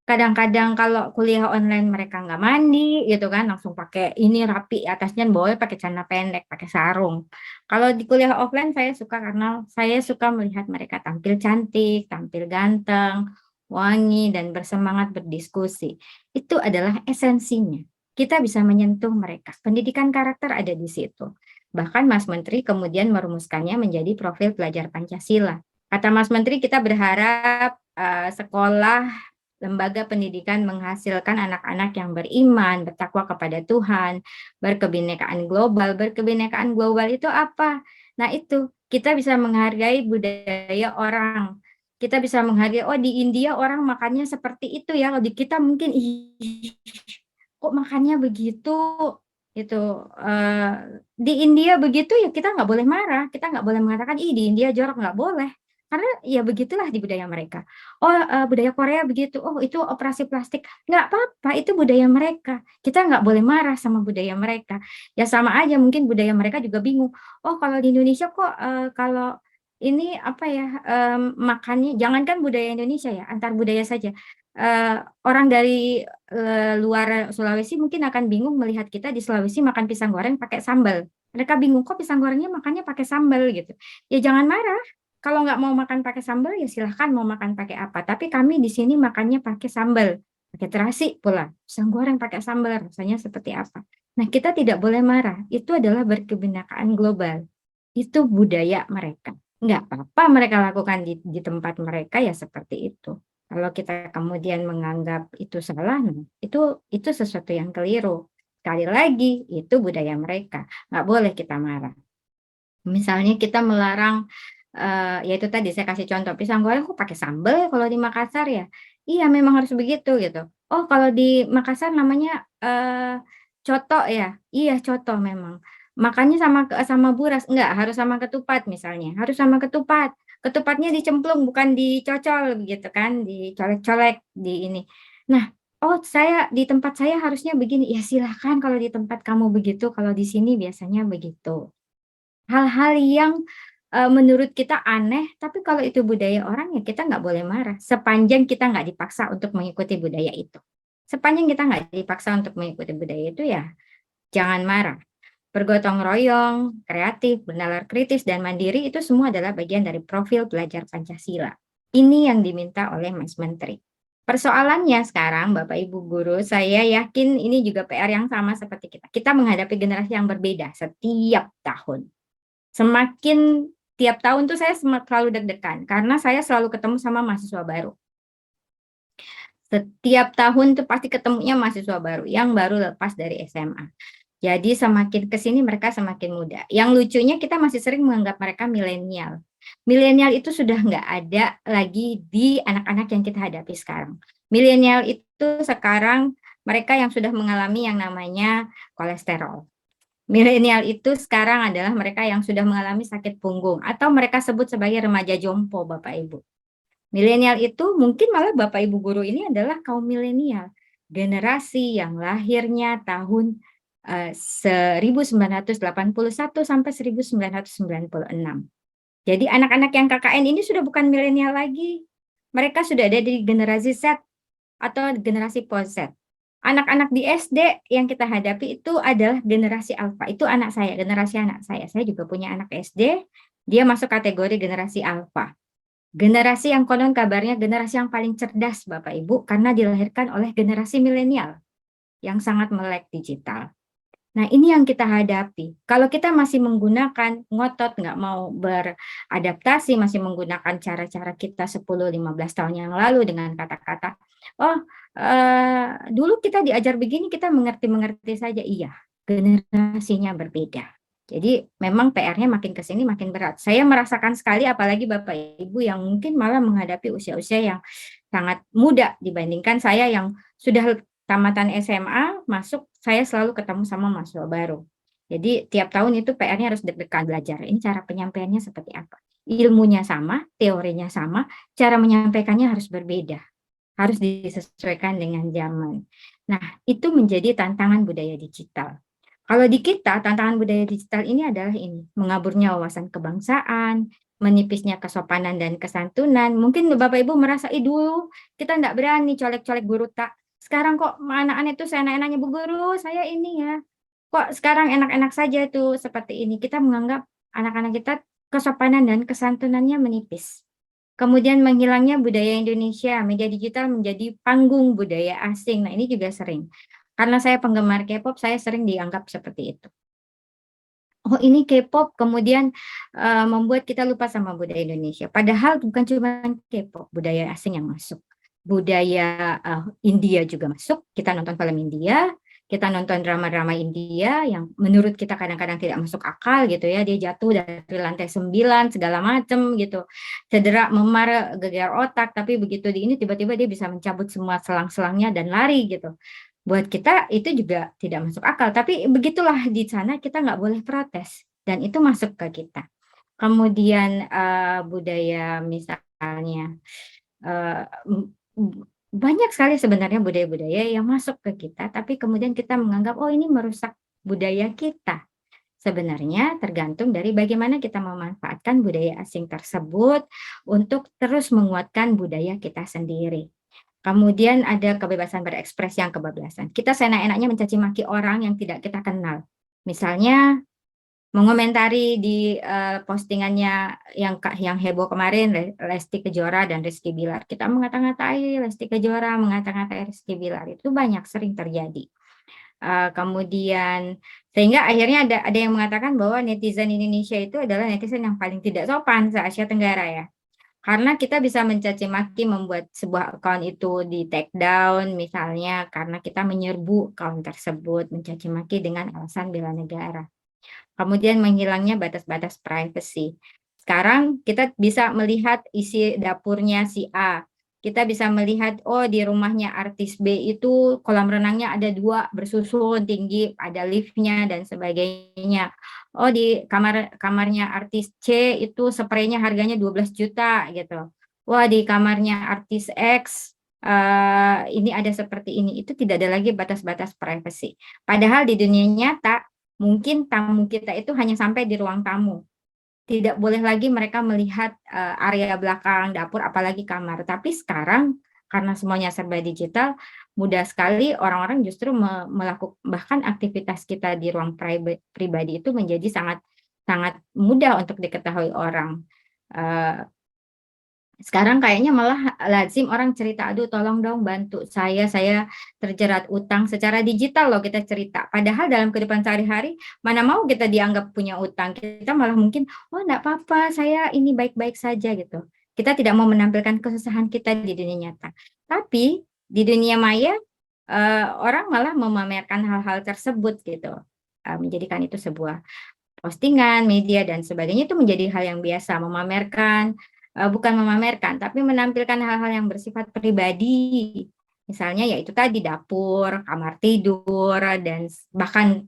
Kadang-kadang kalau kuliah online mereka nggak mandi gitu kan, langsung pakai ini rapi, atasnya bawahnya pakai celana pendek, pakai sarung. Kalau di kuliah offline saya suka karena saya suka melihat mereka tampil cantik, tampil ganteng, wangi, dan bersemangat berdiskusi. Itu adalah esensinya. Kita bisa menyentuh mereka. Pendidikan karakter ada di situ. Bahkan Mas Menteri kemudian merumuskannya menjadi profil pelajar Pancasila. Kata Mas Menteri, kita berharap sekolah lembaga pendidikan menghasilkan anak-anak yang beriman, bertakwa kepada Tuhan, berkebinekaan global. Berkebinekaan global itu apa? Nah itu, kita bisa menghargai budaya orang. Kita bisa menghargai, oh di India orang makannya seperti itu ya, kalau di kita mungkin, ih, kok makannya begitu, gitu. Di India begitu ya kita nggak boleh marah, kita nggak boleh mengatakan, ih di India jorok, nggak boleh. Karena ya begitulah di budaya mereka. Oh, budaya Korea begitu, oh itu operasi plastik. Nggak apa-apa, itu budaya mereka. Kita nggak boleh marah sama budaya mereka. Ya sama aja mungkin budaya mereka juga bingung. Oh kalau di Indonesia kok kalau ini apa ya, makannya, jangankan budaya Indonesia ya, antar budaya saja. Orang dari luar Sulawesi mungkin akan bingung melihat kita di Sulawesi makan pisang goreng pakai sambal. Mereka bingung, kok pisang gorengnya makannya pakai sambal gitu. Ya jangan marah. Kalau nggak mau makan pakai sambal ya silahkan mau makan pakai apa. Tapi kami di sini makannya pakai sambal, pakai terasi pula. Pisang goreng pakai sambal rasanya seperti apa. Nah kita tidak boleh marah. Itu adalah berkebinekaan global. Itu budaya mereka. Nggak apa-apa mereka lakukan di tempat mereka ya seperti itu. Kalau kita kemudian menganggap itu salah, nah, itu sesuatu yang keliru. Sekali lagi, itu budaya mereka. Nggak boleh kita marah. Misalnya kita melarang, ya itu tadi saya kasih contoh, pisang goreng kok pakai sambal ya kalau di Makassar ya? Iya memang harus begitu gitu. Oh kalau di Makassar namanya, coto ya? Iya coto memang. Makannya sama buras, enggak, harus sama ketupat misalnya, harus sama ketupat. Ketupatnya dicemplung bukan dicocol begitu kan, dicolek-colek, di ini. Nah, oh di tempat saya harusnya begini, ya silahkan kalau di tempat kamu begitu, kalau di sini biasanya begitu. Hal-hal yang, menurut kita aneh, tapi kalau itu budaya orang ya kita nggak boleh marah, sepanjang kita nggak dipaksa untuk mengikuti budaya itu. Sepanjang kita nggak dipaksa untuk mengikuti budaya itu ya jangan marah. Bergotong royong, kreatif, bernalar kritis, dan mandiri itu semua adalah bagian dari profil belajar Pancasila. Ini yang diminta oleh Mas Menteri. Persoalannya sekarang Bapak Ibu guru, saya yakin ini juga PR yang sama seperti kita. Kita menghadapi generasi yang berbeda setiap tahun. Semakin tiap tahun tuh saya selalu deg-degan karena saya selalu ketemu sama mahasiswa baru. Setiap tahun tuh pasti ketemunya mahasiswa baru yang baru lepas dari SMA. Jadi semakin ke sini mereka semakin muda. Yang lucunya kita masih sering menganggap mereka milenial. Milenial itu sudah nggak ada lagi di anak-anak yang kita hadapi sekarang. Milenial itu sekarang mereka yang sudah mengalami yang namanya kolesterol. Milenial itu sekarang adalah mereka yang sudah mengalami sakit punggung atau mereka sebut sebagai remaja jompo, Bapak Ibu. Milenial itu mungkin malah Bapak Ibu guru ini adalah kaum milenial, generasi yang lahirnya tahun 1981 sampai 1996. Jadi anak-anak yang KKN ini sudah bukan milenial lagi. Mereka sudah ada di generasi Z atau generasi post Z. Anak-anak di SD yang kita hadapi itu adalah generasi alfa. Itu anak saya, generasi anak saya. Saya juga punya anak SD, dia masuk kategori generasi alfa. Generasi yang konon kabarnya generasi yang paling cerdas Bapak Ibu karena dilahirkan oleh generasi milenial yang sangat melek digital. Nah ini yang kita hadapi. Kalau kita masih menggunakan ngotot, nggak mau beradaptasi, masih menggunakan cara-cara kita 10-15 tahun yang lalu dengan kata-kata, oh dulu kita diajar begini, kita mengerti-mengerti saja. Iya, generasinya berbeda. Jadi memang PR-nya makin ke sini makin berat. Saya merasakan sekali apalagi Bapak Ibu yang mungkin malah menghadapi usia-usia yang sangat muda dibandingkan saya yang sudah tamatan SMA, masuk, saya selalu ketemu sama mahasiswa baru. Jadi tiap tahun itu PR-nya harus deg-degan belajar. Ini cara penyampaiannya seperti apa? Ilmunya sama, teorinya sama, cara menyampaikannya harus berbeda. Harus disesuaikan dengan zaman. Nah, itu menjadi tantangan budaya digital. Kalau di kita, tantangan budaya digital ini adalah ini, mengaburnya wawasan kebangsaan, menipisnya kesopanan dan kesantunan. Mungkin Bapak Ibu merasa, dulu kita enggak berani colek-colek guru tak. Sekarang kok anak-anak itu saya nanya, Bu Guru, saya ini ya. Kok sekarang enak-enak saja itu seperti ini. Kita menganggap anak-anak kita kesopanan dan kesantunannya menipis. Kemudian menghilangnya budaya Indonesia, media digital menjadi panggung budaya asing. Nah, ini juga sering. Karena saya penggemar K-pop, saya sering dianggap seperti itu. Oh, ini K-pop kemudian membuat kita lupa sama budaya Indonesia. Padahal bukan cuma K-pop, budaya asing yang masuk. budaya India juga masuk, kita nonton film India, kita nonton drama-drama India yang menurut kita kadang-kadang tidak masuk akal gitu ya, dia jatuh dari lantai 9 segala macam gitu, cedera, memar, gegar otak, tapi begitu di ini tiba-tiba dia bisa mencabut semua selang-selangnya dan lari gitu. Buat kita itu juga tidak masuk akal, tapi begitulah di sana kita nggak boleh protes dan itu masuk ke kita. Kemudian budaya misalnya Eee, banyak sekali sebenarnya budaya-budaya yang masuk ke kita, tapi kemudian kita menganggap, "Oh, ini merusak budaya kita." Sebenarnya tergantung dari bagaimana kita memanfaatkan budaya asing tersebut untuk terus menguatkan budaya kita sendiri. Kemudian ada kebebasan berekspresi yang kebablasan. Kita seenak-enaknya mencaci maki orang yang tidak kita kenal. Misalnya mengomentari di, postingannya yang heboh kemarin Lesti Kejora dan Rizky Bilar. Kita mengata-ngatai Lesti Kejora, mengata-ngatai Rizky Bilar, itu banyak sering terjadi. Kemudian sehingga akhirnya ada yang mengatakan bahwa netizen Indonesia itu adalah netizen yang paling tidak sopan se-Asia Tenggara ya. Karena kita bisa mencaci maki membuat sebuah akun itu di-take down misalnya karena kita menyerbu akun tersebut, mencaci maki dengan alasan bela negara. Kemudian menghilangnya batas-batas privacy. Sekarang kita bisa melihat isi dapurnya si A. Kita bisa melihat, oh di rumahnya artis B itu kolam renangnya ada 2 bersusun tinggi, ada liftnya dan sebagainya. Oh di kamarnya artis C itu spraynya harganya 12 juta gitu. Wah di kamarnya artis X, ini ada seperti ini. Itu tidak ada lagi batas-batas privacy. Padahal di dunia nyata mungkin tamu kita itu hanya sampai di ruang tamu, tidak boleh lagi mereka melihat, area belakang dapur apalagi kamar. Tapi sekarang karena semuanya serba digital, mudah sekali orang-orang justru bahkan aktivitas kita di ruang pribadi itu menjadi sangat sangat mudah untuk diketahui orang. Eee Sekarang kayaknya malah lazim orang cerita, "Aduh tolong dong bantu saya terjerat utang." Secara digital loh kita cerita, padahal dalam kehidupan sehari-hari mana mau kita dianggap punya utang, kita malah mungkin, "Oh enggak apa-apa, saya ini baik-baik saja," gitu. Kita tidak mau menampilkan kesusahan kita di dunia nyata. Tapi di dunia maya, orang malah memamerkan hal-hal tersebut gitu, menjadikan itu sebuah postingan, media, dan sebagainya itu menjadi hal yang biasa, memamerkan, bukan memamerkan, tapi menampilkan hal-hal yang bersifat pribadi. Misalnya ya itu tadi dapur, kamar tidur, dan bahkan,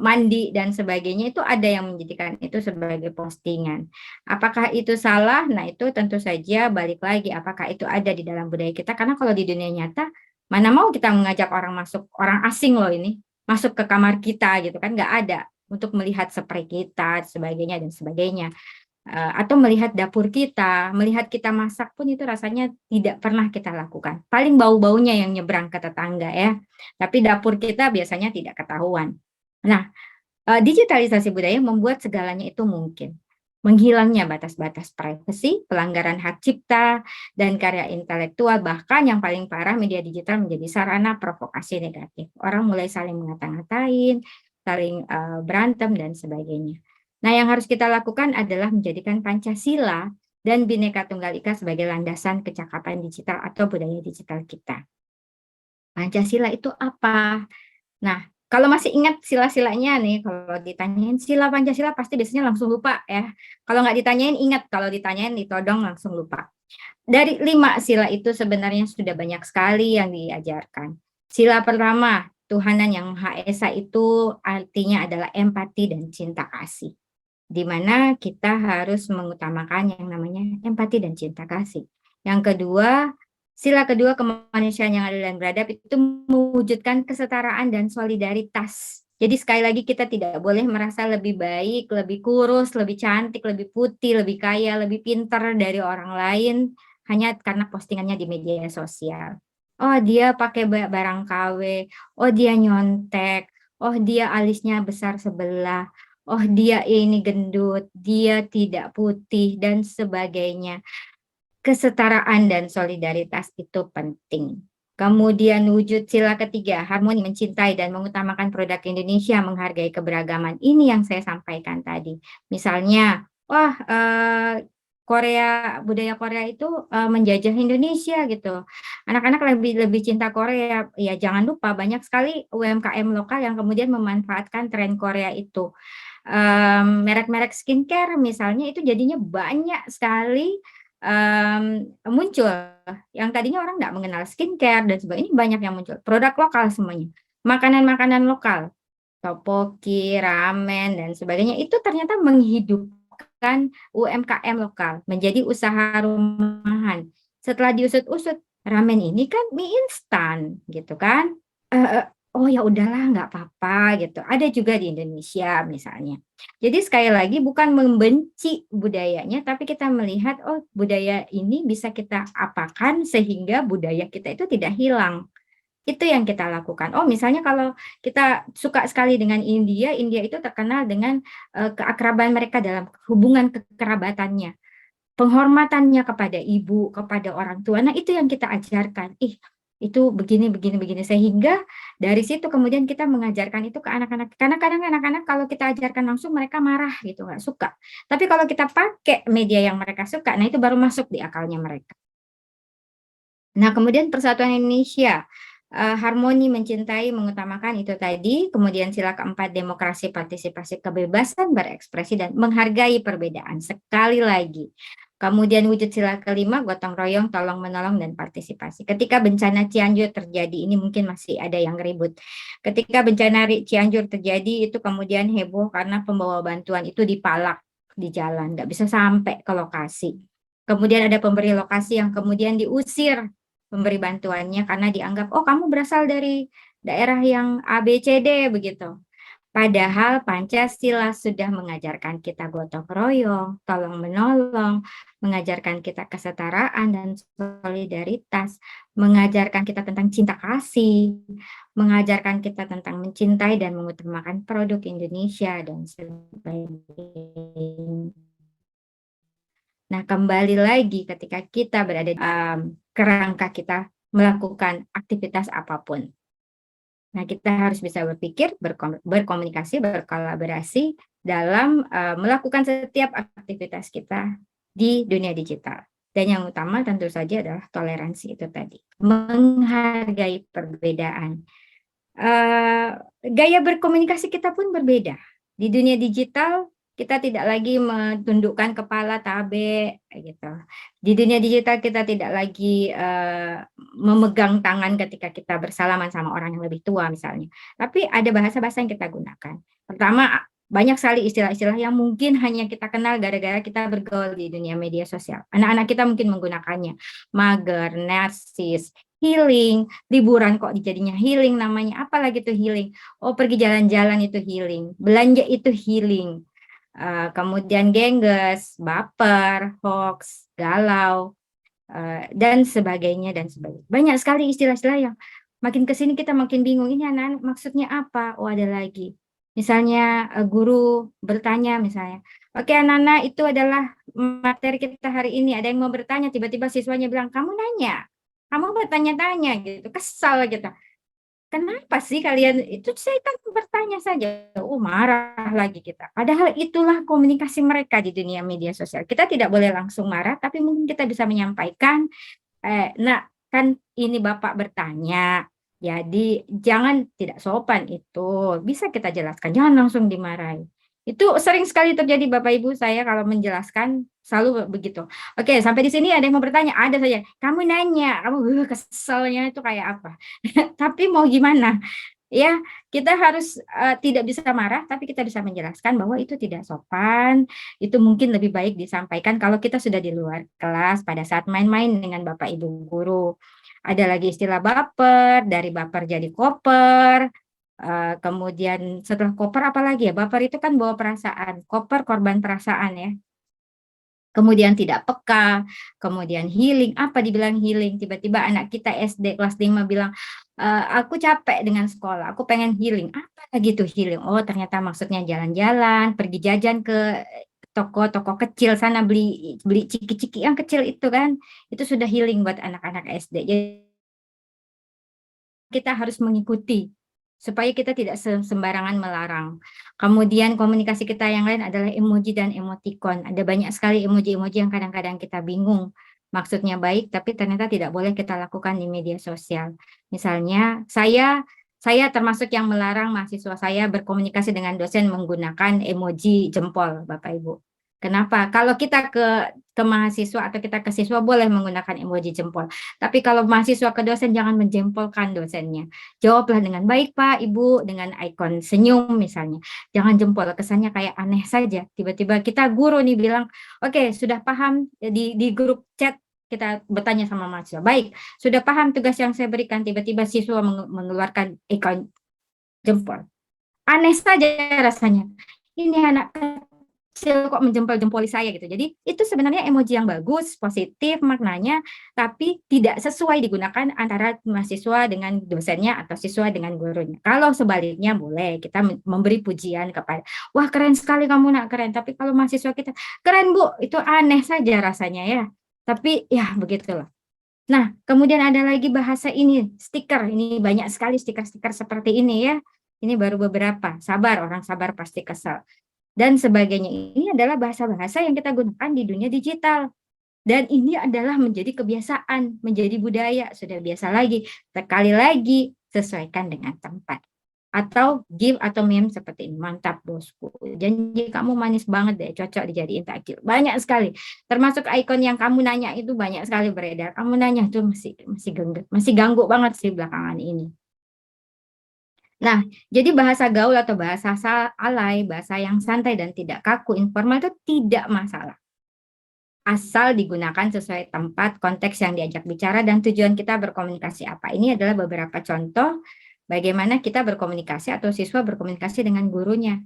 mandi dan sebagainya itu ada yang menjadikan itu sebagai postingan. Apakah itu salah? Nah itu tentu saja balik lagi, apakah itu ada di dalam budaya kita, karena kalau di dunia nyata, mana mau kita mengajak orang masuk, orang asing loh ini, masuk ke kamar kita gitu kan, nggak ada, untuk melihat spray kita, sebagainya dan sebagainya. Atau melihat dapur kita, melihat kita masak pun itu rasanya tidak pernah kita lakukan. Paling bau-baunya yang nyebrang ke tetangga ya, tapi dapur kita biasanya tidak ketahuan. Nah, digitalisasi budaya membuat segalanya itu mungkin. Menghilangnya batas-batas privasi, pelanggaran hak cipta, dan karya intelektual, bahkan yang paling parah media digital menjadi sarana provokasi negatif. Orang mulai saling ngata-ngatain, saling berantem, dan sebagainya. Nah, yang harus kita lakukan adalah menjadikan Pancasila dan Bhinneka Tunggal Ika sebagai landasan kecakapan digital atau budaya digital kita. Pancasila itu apa? Nah, kalau masih ingat sila-silanya nih, kalau ditanyain sila Pancasila pasti biasanya langsung lupa ya. Kalau nggak ditanyain ingat, kalau ditanyain ditodong langsung lupa. Dari 5 sila itu sebenarnya sudah banyak sekali yang diajarkan. Sila pertama, Tuhanan Yang Maha Esa itu artinya adalah empati dan cinta kasih. Di mana kita harus mengutamakan yang namanya empati dan cinta kasih. Yang kedua, sila kedua kemanusiaan yang adil dan beradab itu mewujudkan kesetaraan dan solidaritas. Jadi sekali lagi kita tidak boleh merasa lebih baik, lebih kurus, lebih cantik, lebih putih, lebih kaya, lebih pintar dari orang lain hanya karena postingannya di media sosial. Oh dia pakai barang KW, oh dia nyontek, oh dia alisnya besar sebelah, oh dia ini gendut, dia tidak putih dan sebagainya. Kesetaraan dan solidaritas itu penting. Kemudian wujud sila ketiga, harmoni, mencintai dan mengutamakan produk Indonesia, menghargai keberagaman. Ini yang saya sampaikan tadi. Misalnya, wah budaya Korea itu menjajah Indonesia gitu. Anak-anak lebih lebih cinta Korea. Ya jangan lupa banyak sekali UMKM lokal yang kemudian memanfaatkan tren Korea itu. Merek-merek skincare misalnya itu jadinya banyak sekali muncul yang tadinya orang nggak mengenal skincare dan sebagainya, banyak yang muncul. Produk lokal semuanya. Makanan-makanan lokal, topoki, ramen dan sebagainya itu ternyata menghidupkan UMKM lokal menjadi usaha rumahan. Setelah diusut-usut, ramen ini kan mie instan gitu kan. Oh ya udahlah nggak apa-apa gitu. Ada juga di Indonesia misalnya. Jadi sekali lagi bukan membenci budayanya, tapi kita melihat oh budaya ini bisa kita apakan sehingga budaya kita itu tidak hilang. Itu yang kita lakukan. Oh misalnya kalau kita suka sekali dengan India, India itu terkenal dengan keakraban mereka dalam hubungan kekerabatannya. Penghormatannya kepada ibu, kepada orang tua. Nah, itu yang kita ajarkan. Itu begini, begini, begini. Sehingga dari situ kemudian kita mengajarkan itu ke anak-anak. Karena kadang anak-anak kalau kita ajarkan langsung mereka marah gitu, nggak suka. Tapi kalau kita pakai media yang mereka suka, nah itu baru masuk di akalnya mereka. Nah, kemudian Persatuan Indonesia, harmoni, mencintai, mengutamakan itu tadi, kemudian sila keempat demokrasi, partisipasi, kebebasan berekspresi dan menghargai perbedaan. Sekali lagi. Kemudian wujud sila kelima, gotong royong, tolong menolong dan partisipasi. Ketika bencana Cianjur terjadi, ini mungkin masih ada yang ribut. Ketika bencana Cianjur terjadi, itu kemudian heboh karena pembawa bantuan itu dipalak di jalan, nggak bisa sampai ke lokasi. Kemudian ada pemberi lokasi yang kemudian diusir pemberi bantuannya karena dianggap, oh kamu berasal dari daerah yang A, B, C, D, begitu. Padahal Pancasila sudah mengajarkan kita gotong royong, tolong menolong, mengajarkan kita kesetaraan dan solidaritas, mengajarkan kita tentang cinta kasih, mengajarkan kita tentang mencintai dan mengutamakan produk Indonesia dan sebagainya. Nah, kembali lagi ketika kita berada di kerangka kita melakukan aktivitas apapun. Nah, kita harus bisa berpikir, berkomunikasi, berkolaborasi dalam melakukan setiap aktivitas kita di dunia digital. Dan yang utama tentu saja adalah toleransi itu tadi. Menghargai perbedaan. Gaya berkomunikasi kita pun berbeda. Di dunia digital kita tidak lagi menundukkan kepala tabe gitu. Di dunia digital kita tidak lagi memegang tangan ketika kita bersalaman sama orang yang lebih tua misalnya. Tapi ada bahasa-bahasa yang kita gunakan. Pertama, banyak sekali istilah-istilah yang mungkin hanya kita kenal gara-gara kita bergaul di dunia media sosial. Anak-anak kita mungkin menggunakannya. Mager, narsis, healing, liburan kok jadinya healing namanya, apalagi tuh healing. Oh, pergi jalan-jalan itu healing, belanja itu healing. Kemudian gengges, baper, hoax, galau, dan sebagainya dan sebagainya. Banyak sekali istilah-istilah yang makin ke sini kita makin bingung, ini anak-anak maksudnya apa? Oh, ada lagi. Misalnya guru bertanya misalnya, oke anak-anak itu adalah materi kita hari ini, ada yang mau bertanya, tiba-tiba siswanya bilang, kamu nanya, kamu bertanya-tanya gitu, kesal gitu. Kenapa sih kalian itu saya kan bertanya saja, oh marah lagi kita. Padahal itulah komunikasi mereka di dunia media sosial. Kita tidak boleh langsung marah, tapi mungkin kita bisa menyampaikan, nah kan ini Bapak bertanya, jadi jangan tidak sopan itu. Bisa kita jelaskan, jangan langsung dimarahi. Itu sering sekali terjadi Bapak Ibu, saya kalau menjelaskan selalu begitu. Oke, sampai di sini ada yang mau bertanya, ada saja. Kamu nanya, kamu keselnya itu kayak apa? Tapi mau gimana? Ya, kita harus tidak bisa marah, tapi kita bisa menjelaskan bahwa itu tidak sopan. Itu mungkin lebih baik disampaikan kalau kita sudah di luar kelas pada saat main-main dengan Bapak Ibu guru. Ada lagi istilah baper, dari baper jadi koper. Kemudian setelah koper apa lagi ya? Baper itu kan bawa perasaan, koper korban perasaan ya. Kemudian tidak peka, kemudian healing, apa dibilang healing? Tiba-tiba anak kita SD kelas 5 bilang, aku capek dengan sekolah, aku pengen healing. Apa lagi tuh healing? Oh ternyata maksudnya jalan-jalan, pergi jajan ke toko-toko kecil sana beli beli ciki-ciki yang kecil itu kan, itu sudah healing buat anak-anak SD. Jadi kita harus mengikuti supaya kita tidak sembarangan melarang. Kemudian komunikasi kita yang lain adalah emoji dan emoticon. Ada banyak sekali emoji-emoji yang kadang-kadang kita bingung. Maksudnya baik, tapi ternyata tidak boleh kita lakukan di media sosial. Misalnya, saya termasuk yang melarang mahasiswa saya berkomunikasi dengan dosen menggunakan emoji jempol, Bapak Ibu. Kenapa? Kalau kita ke mahasiswa atau kita ke siswa boleh menggunakan emoji jempol. Tapi kalau mahasiswa ke dosen jangan menjempolkan dosennya. Jawablah dengan baik Pak, Ibu, dengan ikon senyum misalnya. Jangan jempol, kesannya kayak aneh saja. Tiba-tiba kita guru nih bilang, oke, sudah paham di grup chat kita bertanya sama mahasiswa. Baik, sudah paham tugas yang saya berikan. Tiba-tiba siswa mengeluarkan ikon jempol. Aneh saja rasanya. Ini anak kecil kok menjempol-jempoli saya gitu. Jadi itu sebenarnya emoji yang bagus, positif maknanya, tapi tidak sesuai digunakan antara mahasiswa dengan dosennya atau siswa dengan gurunya. Kalau sebaliknya boleh kita memberi pujian kepada, wah keren sekali kamu nak, keren. Tapi kalau mahasiswa kita, keren Bu, itu aneh saja rasanya ya. Tapi ya begitulah. Nah, kemudian ada lagi bahasa ini, stiker. Ini banyak sekali stiker-stiker seperti ini ya. Ini baru beberapa. Sabar, orang sabar pasti kesal dan sebagainya. Ini adalah bahasa-bahasa yang kita gunakan di dunia digital. Dan ini adalah menjadi kebiasaan, menjadi budaya, sudah biasa lagi. Sekali lagi, sesuaikan dengan tempat. Atau GIF atau meme seperti ini, mantap bosku. Janji kamu manis banget deh, cocok dijadiin takjil. Banyak sekali. Termasuk ikon yang kamu nanya itu banyak sekali beredar. Kamu nanya tuh masih ganggu banget sih belakangan ini. Nah, jadi bahasa gaul atau bahasa alay, bahasa yang santai dan tidak kaku, informal itu tidak masalah. Asal digunakan sesuai tempat, konteks yang diajak bicara, dan tujuan kita berkomunikasi apa. Ini adalah beberapa contoh bagaimana kita berkomunikasi atau siswa berkomunikasi dengan gurunya.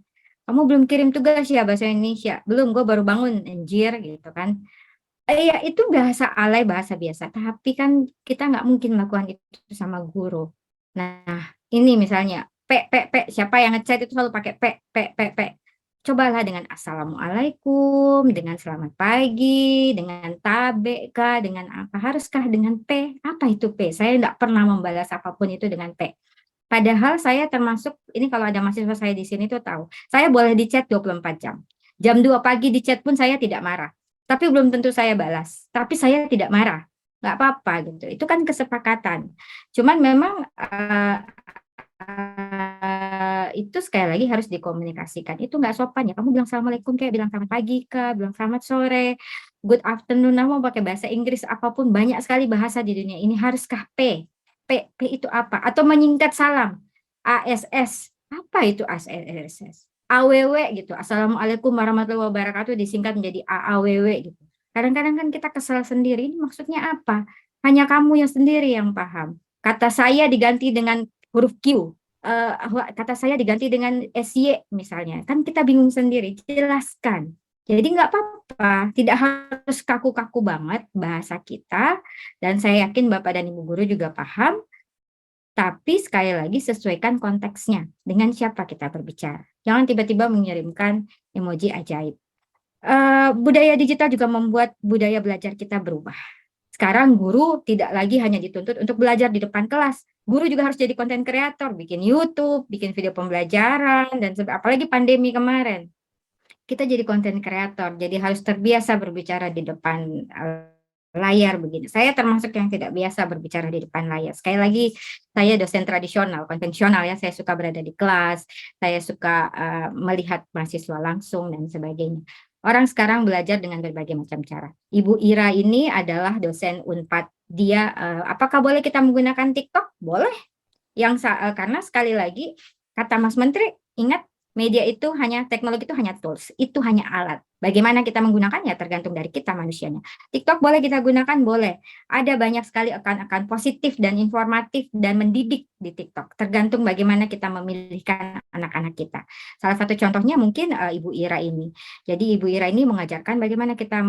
Kamu belum kirim tugas ya bahasa Indonesia? Belum, gue baru bangun, anjir gitu kan. Ya itu bahasa alay, bahasa biasa. Tapi kan kita nggak mungkin melakukan itu sama guru. Nah, ini misalnya, siapa yang ngechat itu selalu pakai P. Cobalah dengan Assalamualaikum, dengan selamat pagi, dengan tabe kah, dengan apa? Haruskah dengan P? Apa itu P? Saya nggak pernah membalas apapun itu dengan P. Padahal saya termasuk, ini kalau ada mahasiswa saya di sini tuh tahu, saya boleh di chat 24 jam. Jam 2 pagi di chat pun saya tidak marah. Tapi belum tentu saya balas. Tapi saya tidak marah. Nggak apa-apa gitu. Itu kan kesepakatan. Cuman memang itu sekali lagi harus dikomunikasikan. Itu nggak sopan ya. Kamu bilang assalamualaikum kayak bilang selamat pagi kak, bilang selamat sore, good afternoon, mau pakai bahasa Inggris apapun, banyak sekali bahasa di dunia ini. Haruskah P? P itu apa? Atau menyingkat salam. ASS. Apa itu ASS? AWW gitu. Assalamualaikum warahmatullahi wabarakatuh disingkat menjadi AAWW gitu. Kadang-kadang kan kita kesal sendiri. Ini maksudnya apa? Hanya kamu yang sendiri yang paham. Kata saya diganti dengan huruf Q, kata saya diganti dengan SY misalnya, kan kita bingung sendiri, jelaskan. Jadi nggak apa-apa, tidak harus kaku-kaku banget bahasa kita, dan saya yakin Bapak dan Ibu Guru juga paham, tapi sekali lagi sesuaikan konteksnya, dengan siapa kita berbicara. Jangan tiba-tiba mengirimkan emoji ajaib. Budaya digital juga membuat budaya belajar kita berubah. Sekarang guru tidak lagi hanya dituntut untuk belajar di depan kelas. Guru juga harus jadi konten kreator, bikin YouTube, bikin video pembelajaran, dan apalagi pandemi kemarin. Kita jadi konten kreator, jadi harus terbiasa berbicara di depan layar begini. Saya termasuk yang tidak biasa berbicara di depan layar. Sekali lagi, saya dosen tradisional, konvensional ya. Saya suka berada di kelas, saya suka melihat mahasiswa langsung dan sebagainya. Orang sekarang belajar dengan berbagai macam cara. Ibu Ira ini adalah dosen Unpad. Dia, apakah boleh kita menggunakan TikTok? Boleh. Karena sekali lagi, kata Mas Menteri, ingat media itu hanya, teknologi itu hanya tools, itu hanya alat. Bagaimana kita menggunakannya tergantung dari kita manusianya. TikTok boleh kita gunakan? Boleh. Ada banyak sekali akan positif dan informatif dan mendidik di TikTok. Tergantung bagaimana kita memilihkan anak-anak kita. Salah satu contohnya mungkin Ibu Ira ini. Jadi Ibu Ira ini mengajarkan bagaimana kita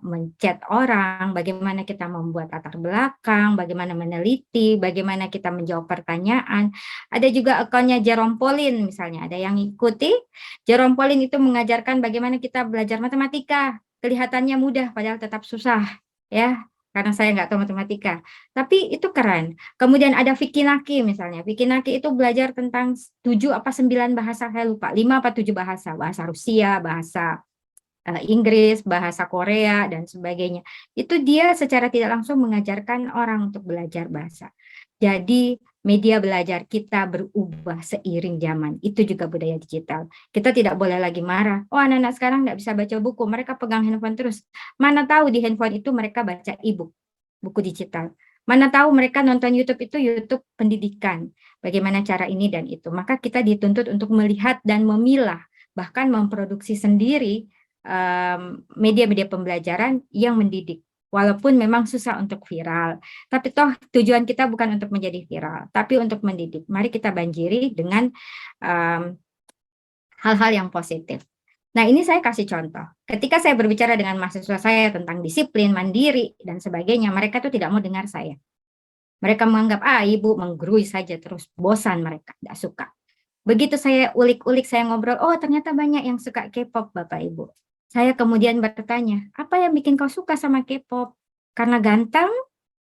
menchat orang, bagaimana kita membuat latar belakang, bagaimana meneliti, bagaimana kita menjawab pertanyaan. Ada juga akunnya Jerome Pauline misalnya. Ada yang ikuti. Jerome Pauline itu mengajarkan bagaimana kita belajar matematika, kelihatannya mudah padahal tetap susah, ya. karena saya nggak tahu matematika. Tapi itu keren. Kemudian ada Vicky Naki misalnya. Vicky Naki itu belajar tentang 7 apa 9 bahasa, saya lupa. 5 apa 7 bahasa. Bahasa Rusia, bahasa Inggris, bahasa Korea, dan sebagainya. Itu dia secara tidak langsung mengajarkan orang untuk belajar bahasa. Jadi media belajar kita berubah seiring zaman. Itu juga budaya digital. Kita tidak boleh lagi marah. Oh, anak-anak sekarang nggak bisa baca buku. Mereka pegang handphone terus. Mana tahu di handphone itu mereka baca e-book, buku digital. Mana tahu mereka nonton YouTube itu YouTube pendidikan. Bagaimana cara ini dan itu. Maka kita dituntut untuk melihat dan memilah, bahkan memproduksi sendiri media-media pembelajaran yang mendidik. Walaupun memang susah untuk viral, tapi toh tujuan kita bukan untuk menjadi viral, tapi untuk mendidik. Mari kita banjiri dengan hal-hal yang positif. Nah, ini saya kasih contoh. Ketika saya berbicara dengan mahasiswa saya tentang disiplin, mandiri, dan sebagainya, mereka tuh tidak mau dengar saya. Mereka menganggap, ibu menggurui saja terus, bosan mereka, tidak suka. Begitu saya ulik-ulik, saya ngobrol, oh ternyata banyak yang suka K-pop, Bapak Ibu. Saya kemudian bertanya, apa yang bikin kau suka sama K-pop? Karena ganteng?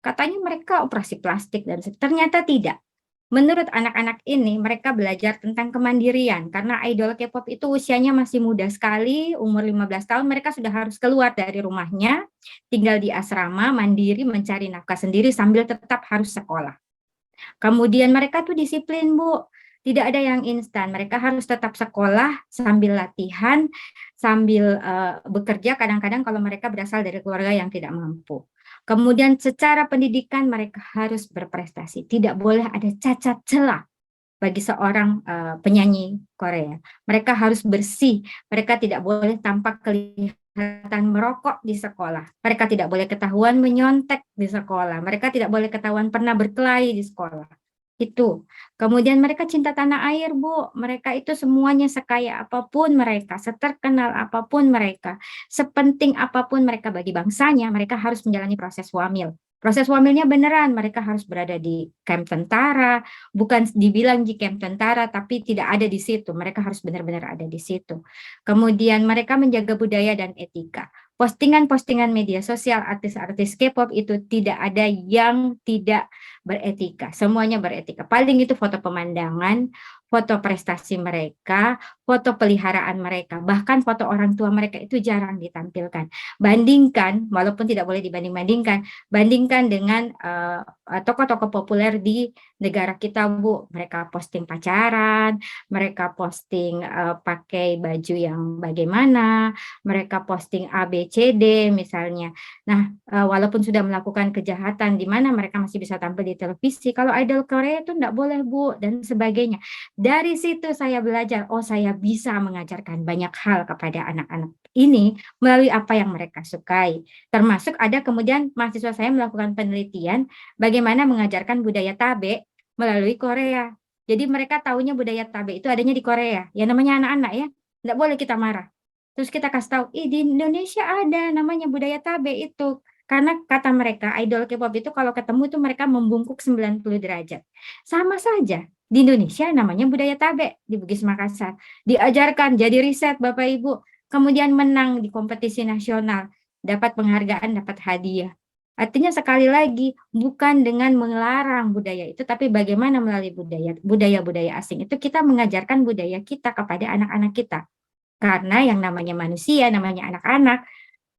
Katanya mereka operasi plastik dan ternyata tidak. Menurut anak-anak ini, mereka belajar tentang kemandirian karena idol K-pop itu usianya masih muda sekali, umur 15 tahun mereka sudah harus keluar dari rumahnya, tinggal di asrama, mandiri, mencari nafkah sendiri sambil tetap harus sekolah. Kemudian mereka tuh disiplin, Bu. Tidak ada yang instan. Mereka harus tetap sekolah sambil latihan, sambil bekerja kadang-kadang kalau mereka berasal dari keluarga yang tidak mampu. Kemudian secara pendidikan mereka harus berprestasi. Tidak boleh ada cacat celah bagi seorang penyanyi Korea. Mereka harus bersih. Mereka tidak boleh tampak kelihatan merokok di sekolah. Mereka tidak boleh ketahuan menyontek di sekolah. Mereka tidak boleh ketahuan pernah berkelahi di sekolah. Itu. Kemudian mereka cinta tanah air, Bu. Mereka itu semuanya sekaya apapun mereka, seterkenal apapun mereka, sepenting apapun mereka bagi bangsanya, mereka harus menjalani proses wamil. Proses wamilnya beneran, mereka harus berada di kamp tentara, bukan dibilang di camp tentara, tapi tidak ada di situ. Mereka harus benar-benar ada di situ. Kemudian mereka menjaga budaya dan etika. Postingan-postingan media sosial artis-artis K-pop itu tidak ada yang tidak beretika, semuanya beretika. Paling itu foto pemandangan, foto prestasi mereka, foto peliharaan mereka, bahkan foto orang tua mereka itu jarang ditampilkan. Bandingkan, walaupun tidak boleh dibanding-bandingkan, bandingkan dengan tokoh-tokoh populer di negara kita, Bu. Mereka posting pacaran, mereka posting pakai baju yang bagaimana, mereka posting A, B, C, D misalnya. Nah, walaupun sudah melakukan kejahatan, di mana mereka masih bisa tampil di televisi. Kalau idol Korea itu enggak boleh, Bu, dan sebagainya. Dari situ saya belajar, oh saya bisa mengajarkan banyak hal kepada anak-anak ini melalui apa yang mereka sukai. Termasuk ada kemudian mahasiswa saya melakukan penelitian bagaimana mengajarkan budaya Tabe melalui Korea. Jadi mereka tahunya budaya Tabe itu adanya di Korea. Ya namanya anak-anak ya, enggak boleh kita marah. Terus kita kasih tahu, di Indonesia ada namanya budaya Tabe itu. Karena kata mereka, idol K-pop itu kalau ketemu itu mereka membungkuk 90 derajat. Sama saja, di Indonesia namanya budaya Tabe di Bugis Makassar. Diajarkan, jadi riset Bapak Ibu. Kemudian menang di kompetisi nasional. Dapat penghargaan, dapat hadiah. Artinya sekali lagi, bukan dengan melarang budaya itu, tapi bagaimana melalui budaya-budaya asing itu kita mengajarkan budaya kita kepada anak-anak kita. Karena yang namanya manusia, namanya anak-anak,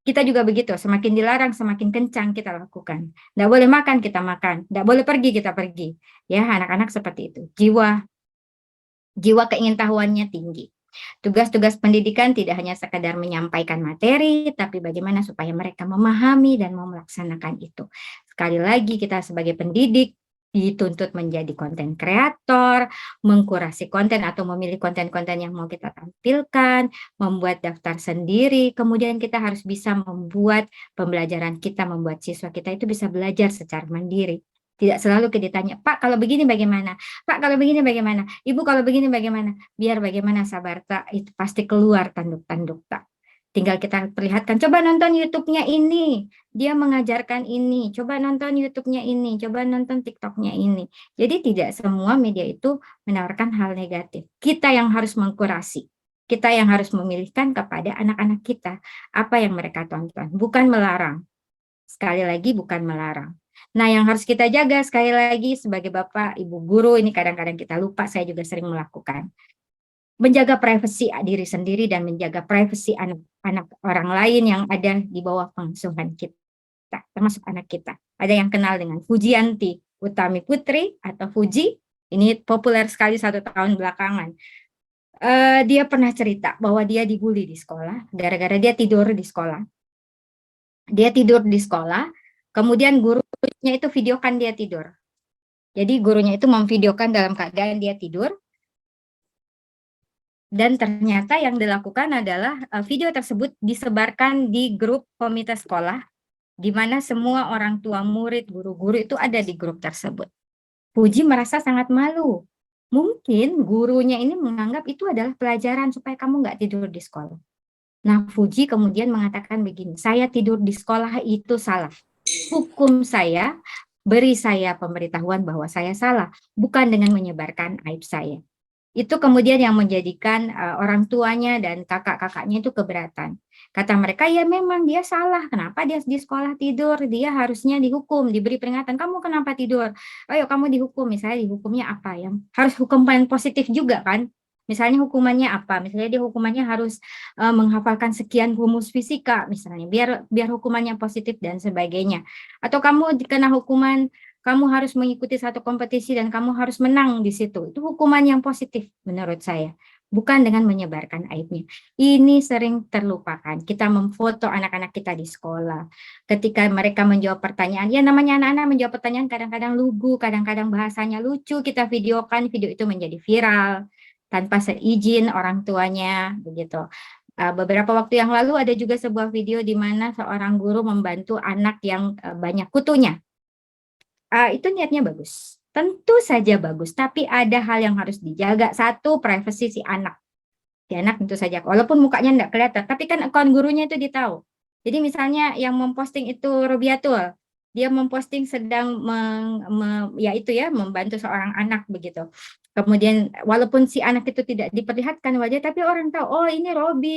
kita juga begitu, semakin dilarang, semakin kencang kita lakukan. Nggak boleh makan, kita makan. Nggak boleh pergi, kita pergi. Ya, anak-anak seperti itu. Jiwa keingintahuannya tinggi. Tugas-tugas pendidikan tidak hanya sekadar menyampaikan materi, tapi bagaimana supaya mereka memahami dan mau melaksanakan itu. Sekali lagi, kita sebagai pendidik dituntut menjadi konten kreator, mengkurasi konten atau memilih konten-konten yang mau kita tampilkan, membuat daftar sendiri, kemudian kita harus bisa membuat pembelajaran kita, membuat siswa kita itu bisa belajar secara mandiri. Tidak selalu kita ditanya, Pak kalau begini bagaimana? Pak kalau begini bagaimana? Ibu kalau begini bagaimana? Biar bagaimana sabar tak, itu pasti keluar tanduk-tanduk tak. Tinggal kita perlihatkan, coba nonton YouTube-nya ini, dia mengajarkan ini, coba nonton YouTube-nya ini, coba nonton TikTok-nya ini. Jadi tidak semua media itu menawarkan hal negatif. Kita yang harus mengkurasi, kita yang harus memilihkan kepada anak-anak kita apa yang mereka tonton, bukan melarang. Sekali lagi bukan melarang. Nah, yang harus kita jaga sekali lagi sebagai Bapak, Ibu guru, ini kadang-kadang kita lupa, saya juga sering melakukan. Menjaga privasi diri sendiri dan menjaga privasi anak-anak orang lain yang ada di bawah pengasuhan kita, termasuk anak kita. Ada yang kenal dengan Fujianti Utami Putri atau Fuji, ini populer sekali 1 tahun belakangan. Dia pernah cerita bahwa dia dibully di sekolah gara-gara dia tidur di sekolah. Dia tidur di sekolah, kemudian gurunya itu videokan dia tidur. Jadi gurunya itu memvideokan dalam keadaan dia tidur, dan ternyata yang dilakukan adalah video tersebut disebarkan di grup komite sekolah, di mana semua orang tua murid, guru-guru itu ada di grup tersebut. Puji merasa sangat malu. Mungkin gurunya ini menganggap itu adalah pelajaran supaya kamu nggak tidur di sekolah. Nah, Fuji kemudian mengatakan begini, saya tidur di sekolah itu salah. Hukum saya, beri saya pemberitahuan bahwa saya salah, bukan dengan menyebarkan aib saya. Itu kemudian yang menjadikan orang tuanya dan kakak-kakaknya itu keberatan. Kata mereka, ya memang dia salah. Kenapa dia di sekolah tidur? Dia harusnya dihukum, diberi peringatan. Kamu kenapa tidur? Ayo kamu dihukum. Misalnya dihukumnya apa? Yang harus hukuman positif juga kan? Misalnya hukumannya apa? Misalnya dia hukumannya harus menghafalkan sekian rumus fisika, misalnya, biar hukumannya positif dan sebagainya. Atau kamu dikena hukuman kamu harus mengikuti satu kompetisi dan kamu harus menang di situ. Itu hukuman yang positif menurut saya. Bukan dengan menyebarkan aibnya. Ini sering terlupakan. Kita memfoto anak-anak kita di sekolah. Ketika mereka menjawab pertanyaan, ya namanya anak-anak menjawab pertanyaan kadang-kadang lugu, kadang-kadang bahasanya lucu, kita videokan, video itu menjadi viral tanpa seizin orang tuanya, begitu. Beberapa waktu yang lalu ada juga sebuah video di mana seorang guru membantu anak yang banyak kutunya. Itu niatnya bagus. Tentu saja bagus, tapi ada hal yang harus dijaga. Satu, privasi si anak. Si anak tentu saja, walaupun mukanya enggak kelihatan, tapi kan akun gurunya itu ditahu. Jadi misalnya yang memposting itu Robiatul, dia memposting sedang ya itu ya, membantu seorang anak begitu. Kemudian walaupun si anak itu tidak diperlihatkan wajah, tapi orang tahu, oh ini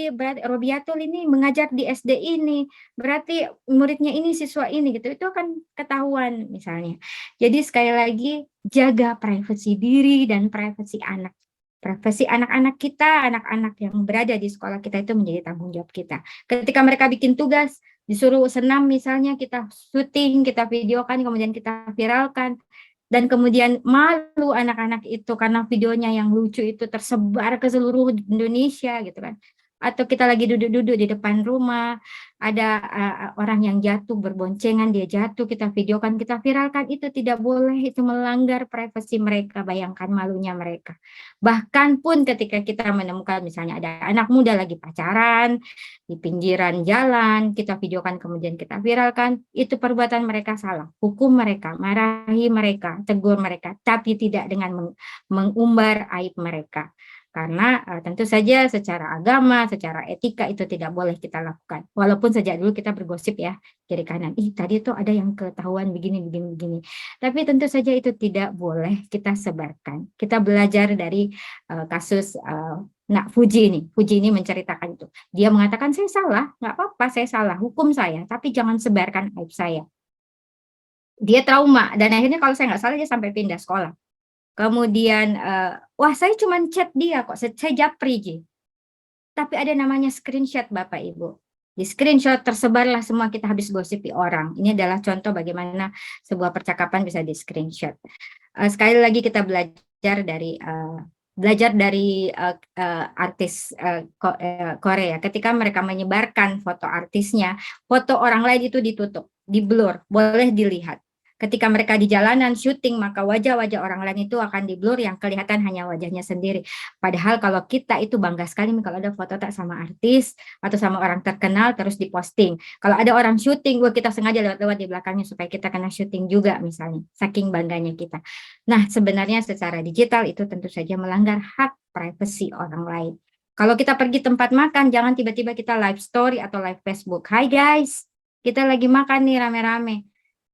berarti Robiatul ini mengajar di SD ini, berarti muridnya ini, siswa ini gitu. Itu akan ketahuan misalnya. Jadi sekali lagi jaga privasi diri dan privasi anak. Privasi anak-anak kita, anak-anak yang berada di sekolah kita itu menjadi tanggung jawab kita. Ketika mereka bikin tugas, disuruh senam misalnya, kita syuting, kita videokan, kemudian kita viralkan, dan kemudian malu anak-anak itu karena videonya yang lucu itu tersebar ke seluruh Indonesia gitu kan. Atau kita lagi duduk-duduk di depan rumah, ada orang yang jatuh berboncengan, dia jatuh, kita videokan, kita viralkan, itu tidak boleh, itu melanggar privasi mereka, bayangkan malunya mereka. Bahkan pun ketika kita menemukan misalnya ada anak muda lagi pacaran di pinggiran jalan, kita videokan kemudian kita viralkan, itu perbuatan mereka salah. Hukum mereka, marahi mereka, tegur mereka, tapi tidak dengan mengumbar aib mereka. Karena tentu saja secara agama, secara etika itu tidak boleh kita lakukan. Walaupun sejak dulu kita bergosip ya, kiri kanan. Ih, tadi tuh ada yang ketahuan begini, begini, begini. Tapi tentu saja itu tidak boleh kita sebarkan. Kita belajar dari kasus Nak Fuji ini menceritakan itu. Dia mengatakan saya salah, nggak apa-apa, saya salah, hukum saya, tapi jangan sebarkan aib saya. Dia trauma dan akhirnya kalau saya nggak salah dia sampai pindah sekolah. Kemudian, wah saya cuma chat dia kok, saya japri Ji. Tapi ada namanya screenshot Bapak Ibu. Di screenshot tersebarlah semua, kita habis gosipi orang. Ini adalah contoh bagaimana sebuah percakapan bisa di screenshot. Sekali lagi kita belajar dari artis Korea. Ketika mereka menyebarkan foto artisnya, foto orang lain itu ditutup, di blur, boleh dilihat. Ketika mereka di jalanan syuting, maka wajah-wajah orang lain itu akan di blur, yang kelihatan hanya wajahnya sendiri. Padahal kalau kita itu bangga sekali kalau ada foto tak sama artis atau sama orang terkenal terus diposting. Kalau ada orang syuting, kita sengaja lewat-lewat di belakangnya supaya kita kena syuting juga misalnya. Saking bangganya kita. Nah, sebenarnya secara digital itu tentu saja melanggar hak privasi orang lain. Kalau kita pergi tempat makan, jangan tiba-tiba kita live story atau live Facebook. Hai guys, kita lagi makan nih rame-rame.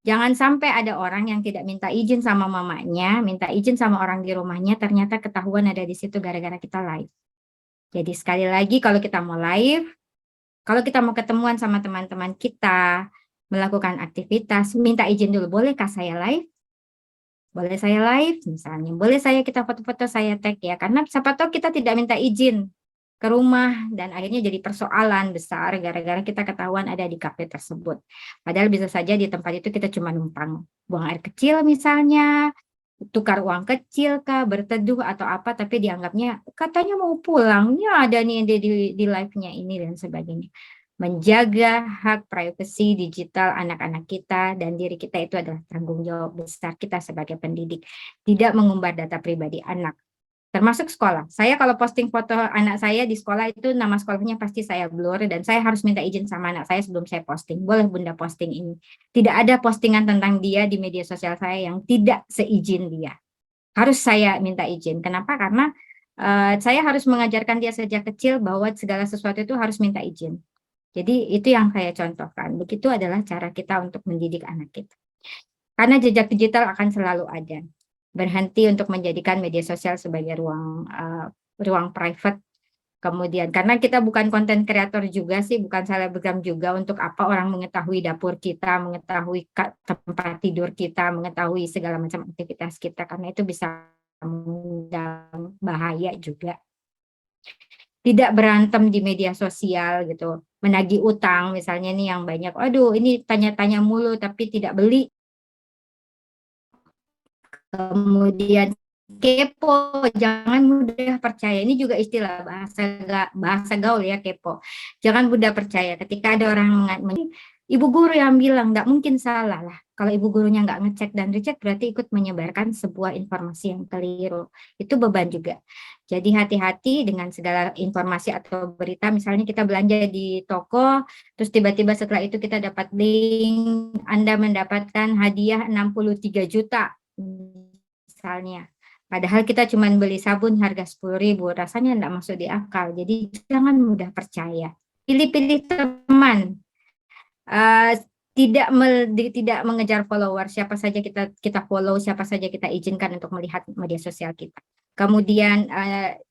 Jangan sampai ada orang yang tidak minta izin sama mamanya, minta izin sama orang di rumahnya, ternyata ketahuan ada di situ gara-gara kita live. Jadi sekali lagi kalau kita mau live, kalau kita mau ketemuan sama teman-teman kita, melakukan aktivitas, minta izin dulu, bolehkah saya live? Boleh saya live misalnya, boleh kita foto-foto, saya tag ya, karena siapa tahu kita tidak minta izin ke rumah dan akhirnya jadi persoalan besar gara-gara kita ketahuan ada di kafe tersebut. Padahal bisa saja di tempat itu kita cuma numpang buang air kecil misalnya, tukar uang kecil kah, berteduh atau apa, tapi dianggapnya katanya mau pulang, ya ada nih di live-nya ini dan sebagainya. Menjaga hak privasi digital anak-anak kita dan diri kita itu adalah tanggung jawab besar kita sebagai pendidik. Tidak mengumbar data pribadi anak, termasuk sekolah. Saya kalau posting foto anak saya di sekolah itu nama sekolahnya pasti saya blur dan saya harus minta izin sama anak saya sebelum saya posting. Boleh Bunda posting ini. Tidak ada postingan tentang dia di media sosial saya yang tidak seizin dia. Harus saya minta izin. Kenapa? Karena saya harus mengajarkan dia sejak kecil bahwa segala sesuatu itu harus minta izin. Jadi itu yang saya contohkan. Begitu adalah cara kita untuk mendidik anak kita. Karena jejak digital akan selalu ada. Berhenti untuk menjadikan media sosial sebagai ruang private. Kemudian karena kita bukan konten kreator juga sih, bukan selebgram juga, untuk apa orang mengetahui dapur kita, mengetahui tempat tidur kita, mengetahui segala macam aktivitas kita, karena itu bisa mengundang bahaya juga. Tidak berantem di media sosial gitu, menagih utang misalnya nih yang banyak, aduh ini tanya-tanya mulu tapi tidak beli. Kemudian kepo, jangan mudah percaya. Ini juga istilah bahasa gaul ya, kepo. Jangan mudah percaya ketika ada orang ibu guru yang bilang, nggak mungkin salah lah. Kalau ibu gurunya nggak ngecek dan recheck berarti ikut menyebarkan sebuah informasi yang keliru. Itu beban juga. Jadi hati-hati dengan segala informasi atau berita. Misalnya kita belanja di toko, terus tiba-tiba setelah itu kita dapat link, Anda mendapatkan hadiah 63 juta. Misalnya. Padahal kita cuma beli sabun harga 10.000, rasanya tidak masuk di akal. Jadi jangan mudah percaya. Pilih-pilih teman. Uh, tidak mengejar follower, siapa saja kita follow, siapa saja kita izinkan untuk melihat media sosial kita. Kemudian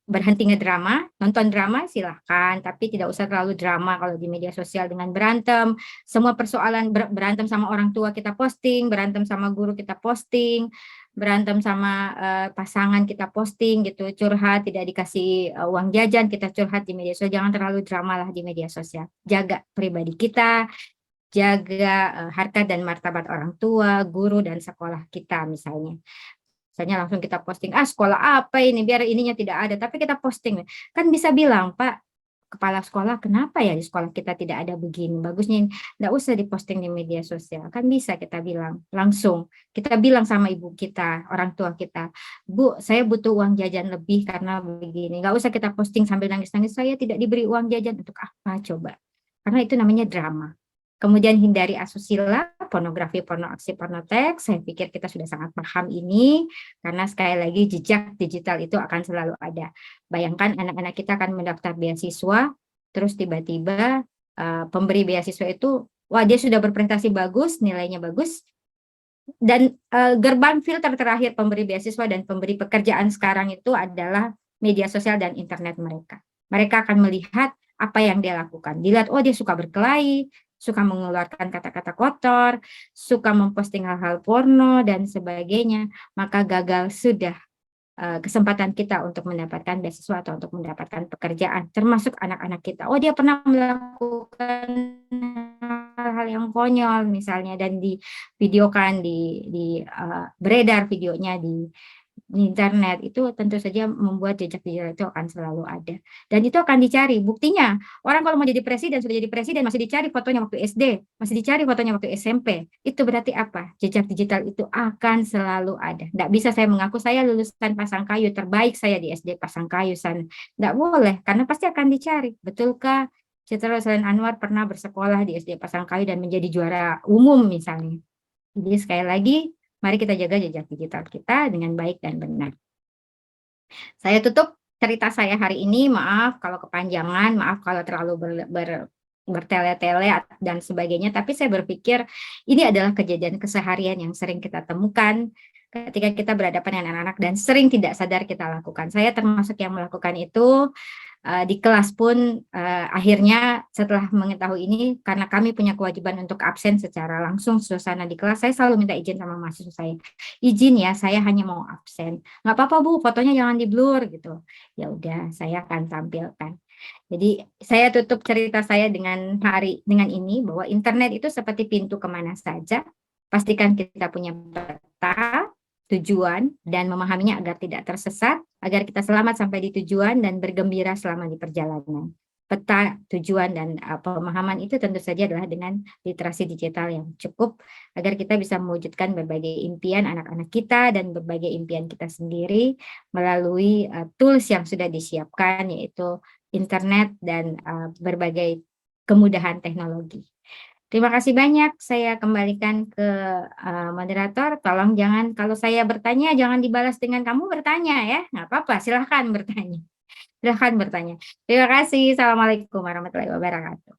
berhenti ngedrama, nonton drama silahkan, tapi tidak usah terlalu drama kalau di media sosial dengan berantem. Semua persoalan berantem sama orang tua kita posting, berantem sama guru kita posting, berantem sama pasangan kita posting gitu, curhat tidak dikasih uang jajan kita curhat di media sosial. Jangan terlalu drama lah di media sosial. Jaga pribadi kita, jaga harkat dan martabat orang tua, guru, dan sekolah kita misalnya. Misalnya langsung kita posting, sekolah apa ini, biar ininya tidak ada, tapi kita posting. Kan bisa bilang, Pak, kepala sekolah, kenapa ya di sekolah kita tidak ada begini, bagusnya enggak usah diposting di media sosial. Kan bisa kita bilang, langsung. Kita bilang sama ibu kita, orang tua kita, Bu, saya butuh uang jajan lebih karena begini. Enggak usah kita posting sambil nangis-nangis, saya tidak diberi uang jajan, untuk apa coba? Karena itu namanya drama. Kemudian hindari asusila, pornografi, pornoaksi, pornoteks. Saya pikir kita sudah sangat paham ini, karena sekali lagi jejak digital itu akan selalu ada. Bayangkan anak-anak kita akan mendaftar beasiswa, terus tiba-tiba pemberi beasiswa itu, wah dia sudah berprestasi bagus, nilainya bagus, dan gerbang filter terakhir pemberi beasiswa dan pemberi pekerjaan sekarang itu adalah media sosial dan internet mereka. Mereka akan melihat apa yang dia lakukan. Dilihat, oh dia suka berkelahi, suka mengeluarkan kata-kata kotor, suka memposting hal-hal porno, dan sebagainya, maka gagal sudah kesempatan kita untuk mendapatkan beasiswa atau untuk mendapatkan pekerjaan, termasuk anak-anak kita. Oh, dia pernah melakukan hal-hal yang konyol misalnya, dan divideokan, beredar videonya di internet, itu tentu saja membuat jejak digital itu akan selalu ada. Dan itu akan dicari. Buktinya, orang kalau mau jadi presiden, sudah jadi presiden, masih dicari fotonya waktu SD, masih dicari fotonya waktu SMP. Itu berarti apa? Jejak digital itu akan selalu ada. Tidak bisa saya mengaku saya lulusan Pasangkayu, terbaik saya di SD Pasangkayu sana. Tidak boleh, karena pasti akan dicari. Betulkah Citra Rosalyn Anwar pernah bersekolah di SD Pasangkayu dan menjadi juara umum misalnya? Jadi sekali lagi, mari kita jaga jejak digital kita dengan baik dan benar. Saya tutup cerita saya hari ini, maaf kalau kepanjangan, maaf kalau terlalu bertele-tele dan sebagainya, tapi saya berpikir ini adalah kejadian keseharian yang sering kita temukan ketika kita berhadapan dengan anak-anak dan sering tidak sadar kita lakukan. Saya termasuk yang melakukan itu, di kelas pun akhirnya setelah mengetahui ini, karena kami punya kewajiban untuk absen secara langsung suasana di kelas, saya selalu minta izin sama mahasiswa saya. Izin ya, saya hanya mau absen. Nggak apa-apa Bu, fotonya jangan di blur gitu. Ya udah, saya akan tampilkan. Jadi saya tutup cerita saya dengan ini bahwa internet itu seperti pintu kemana saja. Pastikan kita punya peta, tujuan, dan memahaminya agar tidak tersesat, agar kita selamat sampai di tujuan dan bergembira selama di perjalanan. Peta, tujuan, dan pemahaman itu tentu saja adalah dengan literasi digital yang cukup agar kita bisa mewujudkan berbagai impian anak-anak kita dan berbagai impian kita sendiri melalui tools yang sudah disiapkan, yaitu internet dan berbagai kemudahan teknologi. Terima kasih banyak. Saya kembalikan ke moderator. Tolong jangan, kalau saya bertanya, jangan dibalas dengan kamu bertanya ya. Nggak apa-apa, silahkan bertanya. Silahkan bertanya. Terima kasih. Assalamualaikum warahmatullahi wabarakatuh.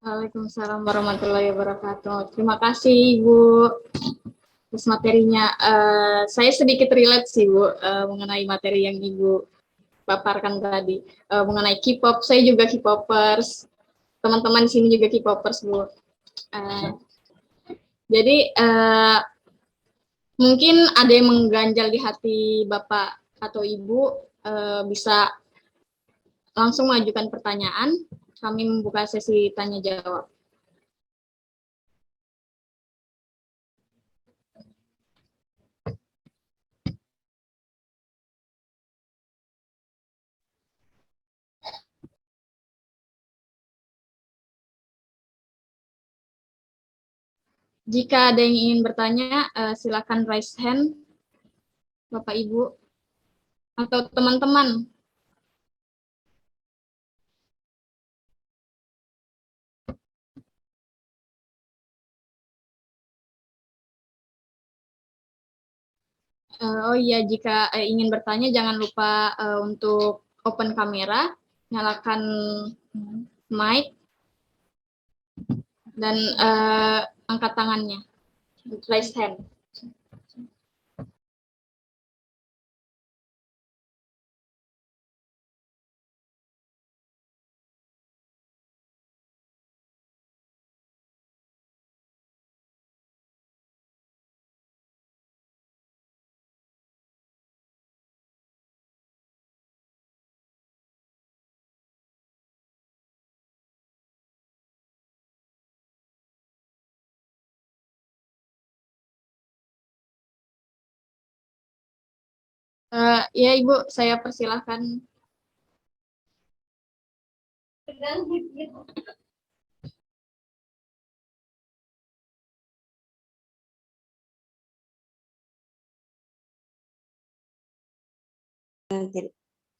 Waalaikumsalam warahmatullahi wabarakatuh. Terima kasih Ibu atas materinya. Saya sedikit relate sih Bu mengenai materi yang Ibu paparkan tadi. Mengenai K-pop, saya juga K-popers. Teman-teman di sini juga K-popers Bu. Jadi mungkin ada yang mengganjal di hati Bapak atau Ibu, bisa langsung mengajukan pertanyaan. Kami membuka sesi tanya jawab. Jika ada yang ingin bertanya, silakan raise hand, Bapak Ibu, atau teman-teman. Oh iya, jika ingin bertanya, jangan lupa untuk open kamera, nyalakan mic, dan angkat tangannya, raise hand. Ya Ibu, saya persilahkan.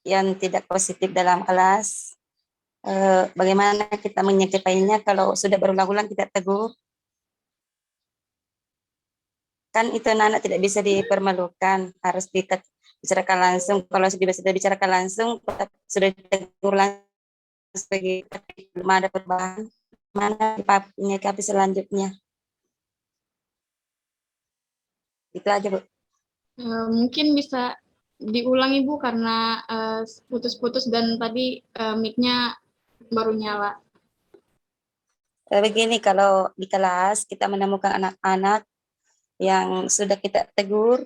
Yang tidak positif dalam kelas, bagaimana kita menyikapinya kalau sudah berulang-ulang kita tegur, kan itu anak-anak tidak bisa dipermalukan, harus dibicarakan langsung. Kalau sudah bicarakan langsung, sudah ditegur langsung sebagai belum ada perubahan, mana menyikapi selanjutnya. Itu aja Bu. Mungkin bisa diulang Ibu karena putus-putus dan tadi mic-nya baru nyala. Begini, kalau di kelas kita menemukan anak-anak yang sudah kita tegur,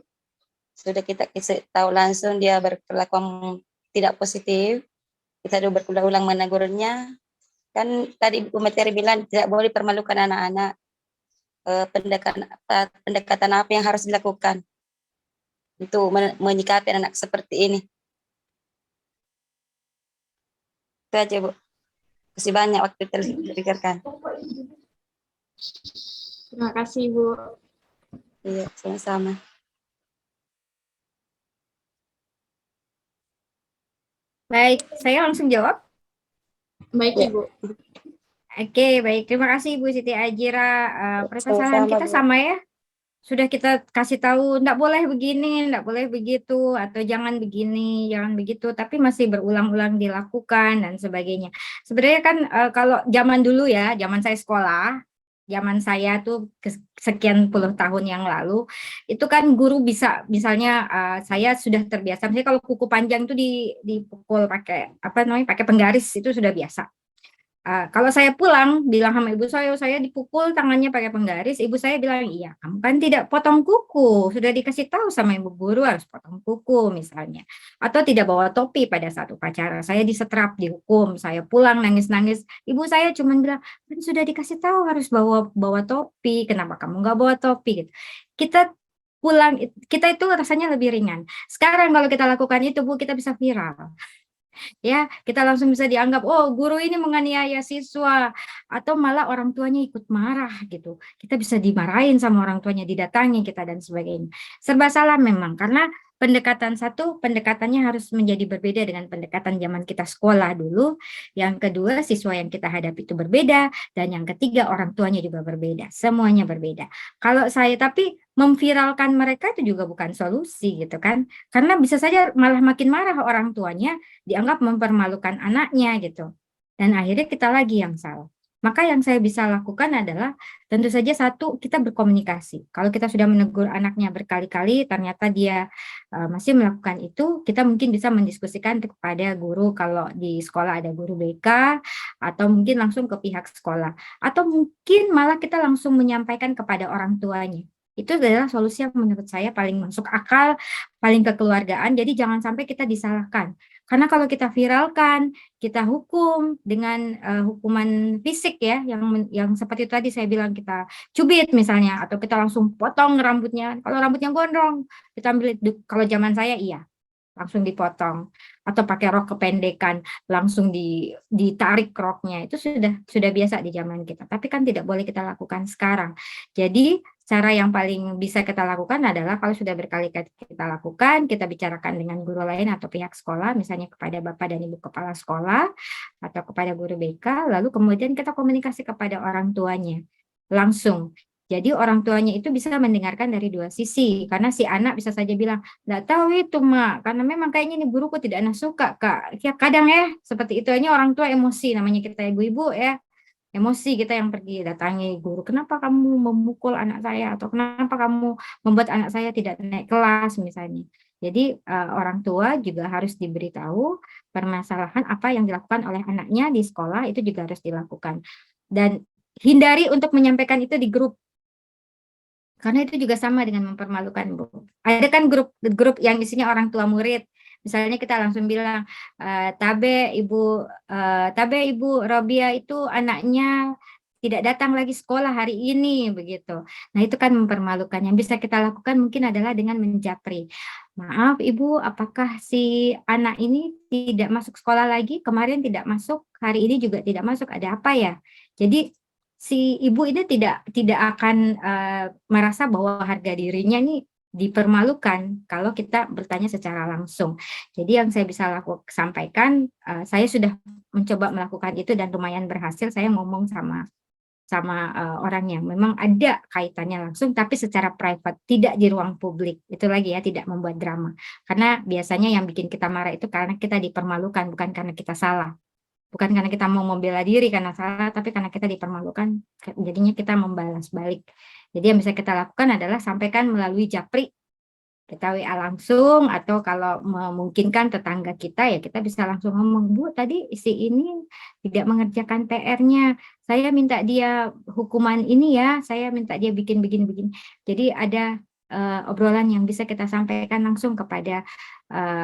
sudah kita kasih tahu langsung dia berkelakuan tidak positif, kita sudah berulang-ulang menegurnya. Kan tadi Bu Materi bilang tidak boleh permalukan anak-anak. Pendekatan apa yang harus dilakukan untuk menyikapi anak seperti ini? Itu aja Bu. Masih banyak waktu terpikirkan. Terima kasih Bu. Iya, sama-sama. Baik, saya langsung jawab. Baik Ya. Ibu. Oke, baik. Terima kasih Bu Siti Ajira. Permasalahan kita Bu. sama ya. Sudah kita kasih tahu, enggak boleh begini, enggak boleh begitu, atau jangan begini, jangan begitu, tapi masih berulang-ulang dilakukan dan sebagainya. Sebenarnya kan kalau zaman dulu ya, zaman saya sekolah, zaman saya tuh sekian puluh tahun yang lalu, itu kan guru bisa, misalnya saya sudah terbiasa, misalnya kalau kuku panjang itu dipukul pakai apa namanya, pakai penggaris itu sudah biasa. Kalau saya pulang bilang sama ibu saya dipukul tangannya pakai penggaris, ibu saya bilang, iya, kamu kan tidak potong kuku, sudah dikasih tahu sama ibu guru harus potong kuku misalnya. Atau tidak bawa topi pada saat upacara, saya disetrap, dihukum, saya pulang nangis-nangis, ibu saya cuma bilang, kan sudah dikasih tahu harus bawa bawa topi, kenapa kamu nggak bawa topi gitu. Kita pulang, kita itu rasanya lebih ringan. Sekarang kalau kita lakukan itu, Bu, kita bisa viral. Ya, kita langsung bisa dianggap, oh, guru ini menganiaya siswa, atau malah orang tuanya ikut marah gitu. Kita bisa dimarahin sama orang tuanya, didatangi kita dan sebagainya. Serba salah memang, karena pendekatan satu, pendekatannya harus menjadi berbeda dengan pendekatan zaman kita sekolah dulu. Yang kedua, siswa yang kita hadapi itu berbeda, dan yang ketiga, orang tuanya juga berbeda. Semuanya berbeda. Kalau saya tapi memviralkan mereka itu juga bukan solusi gitu kan. Karena bisa saja malah makin marah orang tuanya, dianggap mempermalukan anaknya gitu. Dan akhirnya kita lagi yang salah. Maka yang saya bisa lakukan adalah tentu saja satu, kita berkomunikasi. Kalau kita sudah menegur anaknya berkali-kali, ternyata dia masih melakukan itu, kita mungkin bisa mendiskusikan kepada guru kalau di sekolah ada guru BK, atau mungkin langsung ke pihak sekolah. Atau mungkin malah kita langsung menyampaikan kepada orang tuanya. Itu adalah solusi yang menurut saya paling masuk akal, paling kekeluargaan. Jadi jangan sampai kita disalahkan. Karena kalau kita viralkan, kita hukum dengan hukuman fisik ya, yang seperti tadi saya bilang, kita cubit misalnya, atau kita langsung potong rambutnya. Kalau rambutnya gondrong, kita ambil, kalau zaman saya iya, langsung dipotong, atau pakai rok kependekan langsung ditarik roknya, itu sudah biasa di zaman kita, tapi kan tidak boleh kita lakukan sekarang. Jadi cara yang paling bisa kita lakukan adalah kalau sudah berkali-kali kita lakukan, kita bicarakan dengan guru lain atau pihak sekolah, misalnya kepada Bapak dan Ibu Kepala Sekolah atau kepada guru BK, lalu kemudian kita komunikasi kepada orang tuanya langsung. Jadi orang tuanya itu bisa mendengarkan dari dua sisi, karena si anak bisa saja bilang, nggak tahu itu, Mak, karena memang kayaknya ini guruku tidak enak suka, Kak. Ya, kadang ya, seperti itu hanya orang tua emosi, namanya kita ibu-ibu ya, emosi kita yang pergi datangi guru, kenapa kamu memukul anak saya, atau kenapa kamu membuat anak saya tidak naik kelas misalnya. Jadi orang tua juga harus diberitahu permasalahan apa yang dilakukan oleh anaknya di sekolah, itu juga harus dilakukan. Dan hindari untuk menyampaikan itu di grup, karena itu juga sama dengan mempermalukan, Bu. Ada kan grup yang isinya orang tua murid. Misalnya kita langsung bilang, Tabe Ibu Robia itu anaknya tidak datang lagi sekolah hari ini, begitu. Nah, itu kan mempermalukan. Yang bisa kita lakukan mungkin adalah dengan menjapri. Maaf Ibu, apakah si anak ini tidak masuk sekolah lagi? Kemarin tidak masuk, hari ini juga tidak masuk. Ada apa ya? Jadi si ibu ini tidak akan merasa bahwa harga dirinya ini dipermalukan kalau kita bertanya secara langsung. Jadi yang saya bisa sampaikan, saya sudah mencoba melakukan itu dan lumayan berhasil. Saya ngomong sama orang yang memang ada kaitannya langsung, tapi secara private, tidak di ruang publik. Itu lagi ya, tidak membuat drama. Karena biasanya yang bikin kita marah itu karena kita dipermalukan, bukan karena kita salah. Bukan karena kita mau membela diri karena salah, tapi karena kita dipermalukan, jadinya kita membalas balik. Jadi yang bisa kita lakukan adalah sampaikan melalui japri, kita WA langsung, atau kalau memungkinkan tetangga kita, ya kita bisa langsung ngomong, Bu, tadi si ini tidak mengerjakan PR-nya, saya minta dia hukuman ini ya, saya minta dia bikin begini-begini. Jadi ada obrolan yang bisa kita sampaikan langsung kepada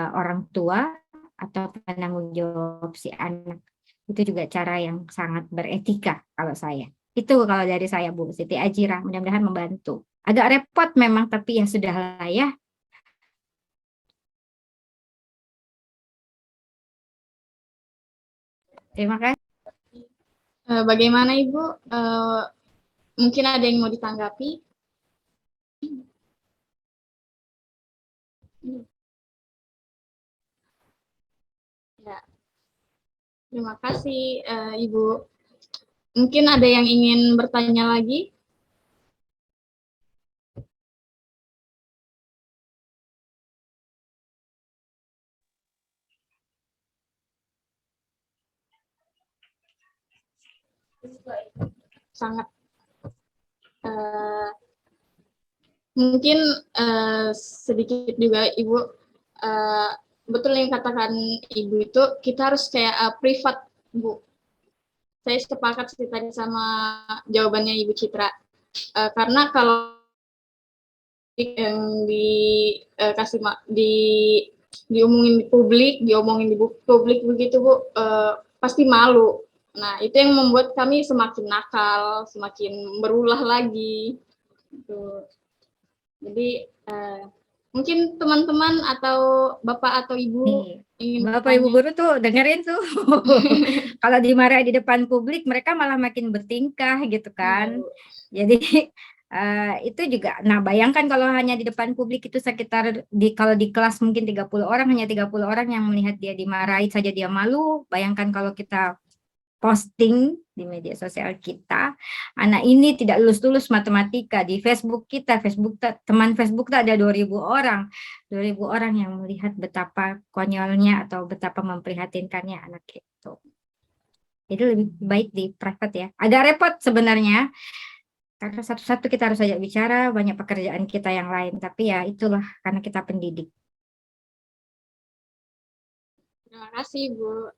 orang tua atau penanggung jawab si anak. Itu juga cara yang sangat beretika kalau saya. Itu kalau dari saya, Bu Siti Ajira, mudah-mudahan membantu. Agak repot memang, tapi ya sudah lah ya. Terima kasih. Bagaimana Ibu? Mungkin ada yang mau ditanggapi? Ya, terima kasih Ibu. Mungkin ada yang ingin bertanya lagi? Sangat Eh, Mungkin sedikit juga Ibu, betul yang katakan Ibu itu kita harus kayak privat, Bu. Saya sepakat sih tadi sama jawabannya Ibu Citra. Karena kalau yang dikasih diomongin di publik, diomongin di publik begitu Bu, pasti malu. Nah, itu yang membuat kami semakin nakal, semakin berulah lagi. Gitu. Jadi mungkin teman-teman atau Bapak atau Ibu Nih, ingin Bapak Ibu bertanya. guru tuh dengerin tuh. Kalau dimarahi di depan publik, mereka malah makin bertingkah gitu Iya, kan. Bu. Jadi itu juga, nah bayangkan kalau hanya di depan publik itu sekitar kalau di kelas mungkin 30 orang, hanya 30 orang yang melihat dia dimarahi saja dia malu. Bayangkan kalau kita posting di media sosial kita, anak ini tidak lulus-lulus matematika di Facebook kita, teman Facebook kita ada 2.000 orang, 2.000 orang yang melihat betapa konyolnya atau betapa memprihatinkannya anak itu. Jadi lebih baik di private ya. Agak repot sebenarnya, karena satu-satu kita harus ajak bicara, banyak pekerjaan kita yang lain, tapi ya itulah karena kita pendidik. Terima kasih, Bu.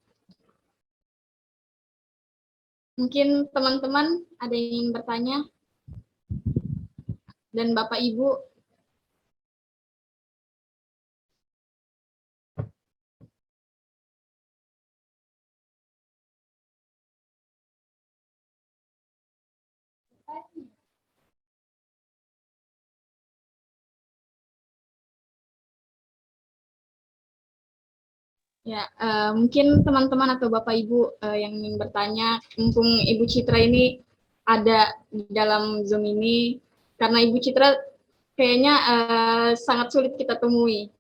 Mungkin teman-teman ada yang ingin bertanya? Dan Bapak Ibu, ya mungkin teman-teman atau Bapak Ibu yang ingin bertanya, mumpung Ibu Citra ini ada di dalam Zoom ini, karena Ibu Citra kayaknya sangat sulit kita temui.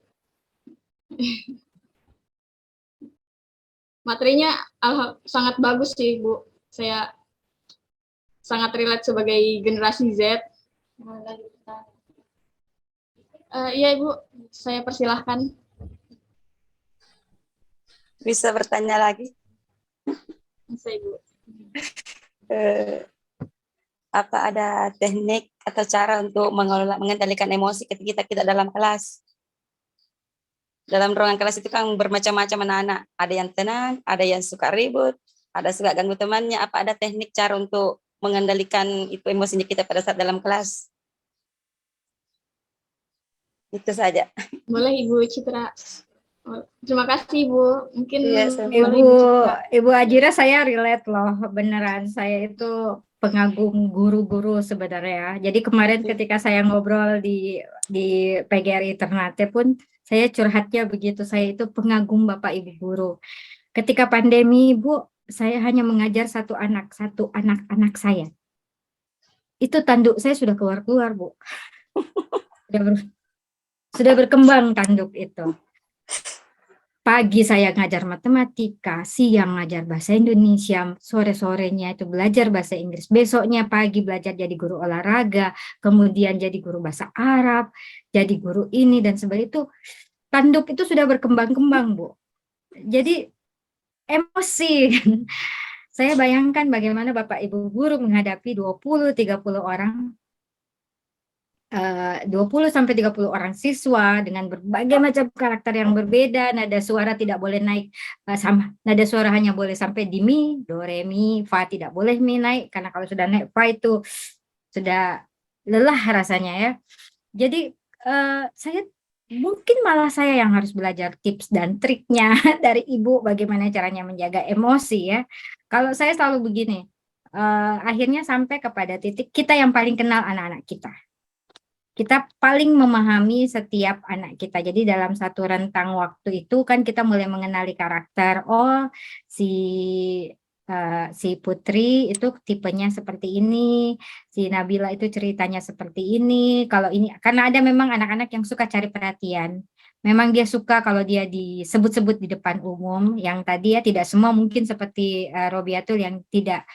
Materinya sangat bagus sih, Bu. Saya sangat relate sebagai generasi Z. Iya, Ibu, saya persilahkan. Bisa bertanya lagi? Bisa, Ibu. Apa ada teknik atau cara untuk mengendalikan emosi ketika kita dalam kelas? Dalam ruangan kelas itu kan bermacam-macam anak-anak. Ada yang tenang, ada yang suka ribut, ada suka ganggu temannya. Apa ada teknik cara untuk mengendalikan itu emosinya kita pada saat dalam kelas? Itu saja. Boleh Ibu Citra. Terima kasih Ibu. Mungkin Iya, boleh Ibu Citra. Ibu Ajira saya relate loh, beneran. Saya itu pengagum guru-guru sebenarnya. Jadi kemarin ketika saya ngobrol di PGRI Ternate pun, saya curhatnya begitu. Saya itu pengagum Bapak Ibu guru. Ketika pandemi, Bu, saya hanya mengajar satu anak-anak saya. Itu tanduk saya sudah keluar-keluar, Bu. Sudah berkembang tanduk itu. Pagi saya ngajar matematika, siang ngajar bahasa Indonesia, sore-sorenya itu belajar bahasa Inggris, besoknya pagi belajar jadi guru olahraga, kemudian jadi guru bahasa Arab, jadi guru ini dan sebagainya. Itu tanduk itu sudah berkembang-kembang, Bu. Jadi emosi. Saya bayangkan bagaimana Bapak Ibu guru menghadapi 20-30 orang, 20-30 orang siswa dengan berbagai macam karakter yang berbeda, nada suara tidak boleh naik sama, nada suara hanya boleh sampai di mi, do, re, mi, fa tidak boleh mi naik, karena kalau sudah naik fa itu sudah lelah rasanya ya. Jadi saya mungkin malah saya yang harus belajar tips dan triknya dari Ibu bagaimana caranya menjaga emosi ya. Kalau saya selalu begini, akhirnya sampai kepada titik kita yang paling kenal anak-anak kita. Kita paling memahami setiap anak kita. Jadi dalam satu rentang waktu itu kan kita mulai mengenali karakter. Oh, si Putri itu tipenya seperti ini, si Nabila itu ceritanya seperti ini. Kalau ini karena ada memang anak-anak yang suka cari perhatian. Memang dia suka kalau dia disebut-sebut di depan umum. Yang tadi ya tidak semua mungkin seperti Robiatul yang tidak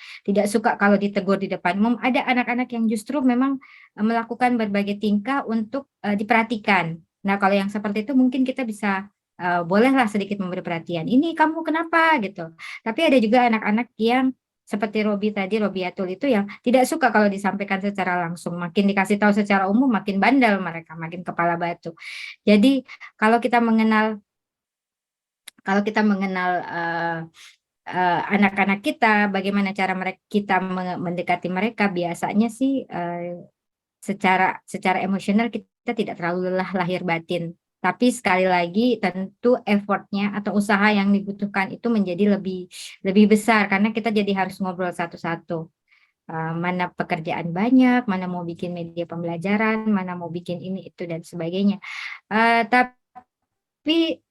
suka kalau ditegur di depan umum. Ada anak-anak yang justru memang melakukan berbagai tingkah untuk diperhatikan. Nah, kalau yang seperti itu mungkin kita bisa bolehlah sedikit memberi perhatian. Ini kamu kenapa gitu. Tapi ada juga anak-anak yang seperti Robiatul itu yang tidak suka kalau disampaikan secara langsung. Makin dikasih tahu secara umum, makin bandel mereka, makin kepala batu. Jadi kalau kita mengenal anak-anak kita, bagaimana cara kita mendekati mereka, biasanya sih secara emosional kita tidak terlalu lelah lahir batin. Tapi sekali lagi tentu effortnya atau usaha yang dibutuhkan itu menjadi lebih besar karena kita jadi harus ngobrol satu-satu. Mana pekerjaan banyak, mana mau bikin media pembelajaran, mana mau bikin ini itu dan sebagainya. Tapi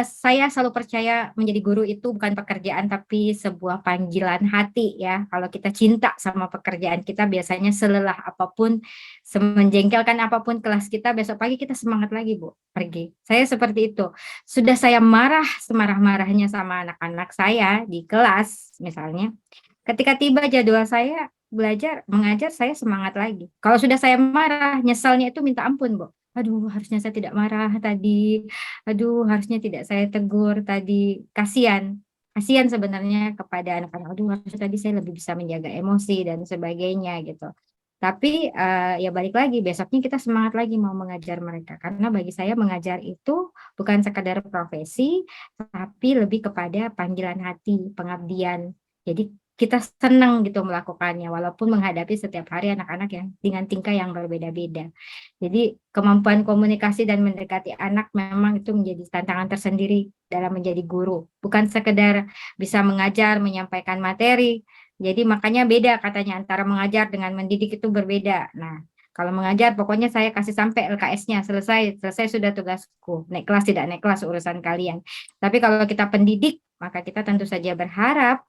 saya selalu percaya menjadi guru itu bukan pekerjaan tapi sebuah panggilan hati ya. Kalau kita cinta sama pekerjaan kita biasanya selelah apapun, semenjengkelkan apapun kelas kita, besok pagi kita semangat lagi Bu, pergi. Saya seperti itu. Sudah saya marah semarah-marahnya sama anak-anak saya di kelas misalnya. Ketika tiba jadwal saya belajar, mengajar, saya semangat lagi. Kalau sudah saya marah, nyesalnya itu minta ampun, Bu. Aduh, harusnya saya tidak marah tadi. Aduh, harusnya tidak saya tegur tadi. Kasihan. Kasihan sebenarnya kepada anak-anak. Aduh, harusnya tadi saya lebih bisa menjaga emosi dan sebagainya gitu. Tapi ya balik lagi, besoknya kita semangat lagi mau mengajar mereka. Karena bagi saya mengajar itu bukan sekadar profesi, tapi lebih kepada panggilan hati, pengabdian. Jadi kita senang gitu melakukannya walaupun menghadapi setiap hari anak-anak yang dengan tingkah yang berbeda-beda. Jadi kemampuan komunikasi dan mendekati anak memang itu menjadi tantangan tersendiri dalam menjadi guru. Bukan sekedar bisa mengajar, menyampaikan materi. Jadi makanya beda katanya antara mengajar dengan mendidik itu berbeda. Nah, kalau mengajar pokoknya saya kasih sampai LKS-nya selesai, selesai sudah tugasku. Naik kelas tidak naik kelas urusan kalian. Tapi kalau kita pendidik, maka kita tentu saja berharap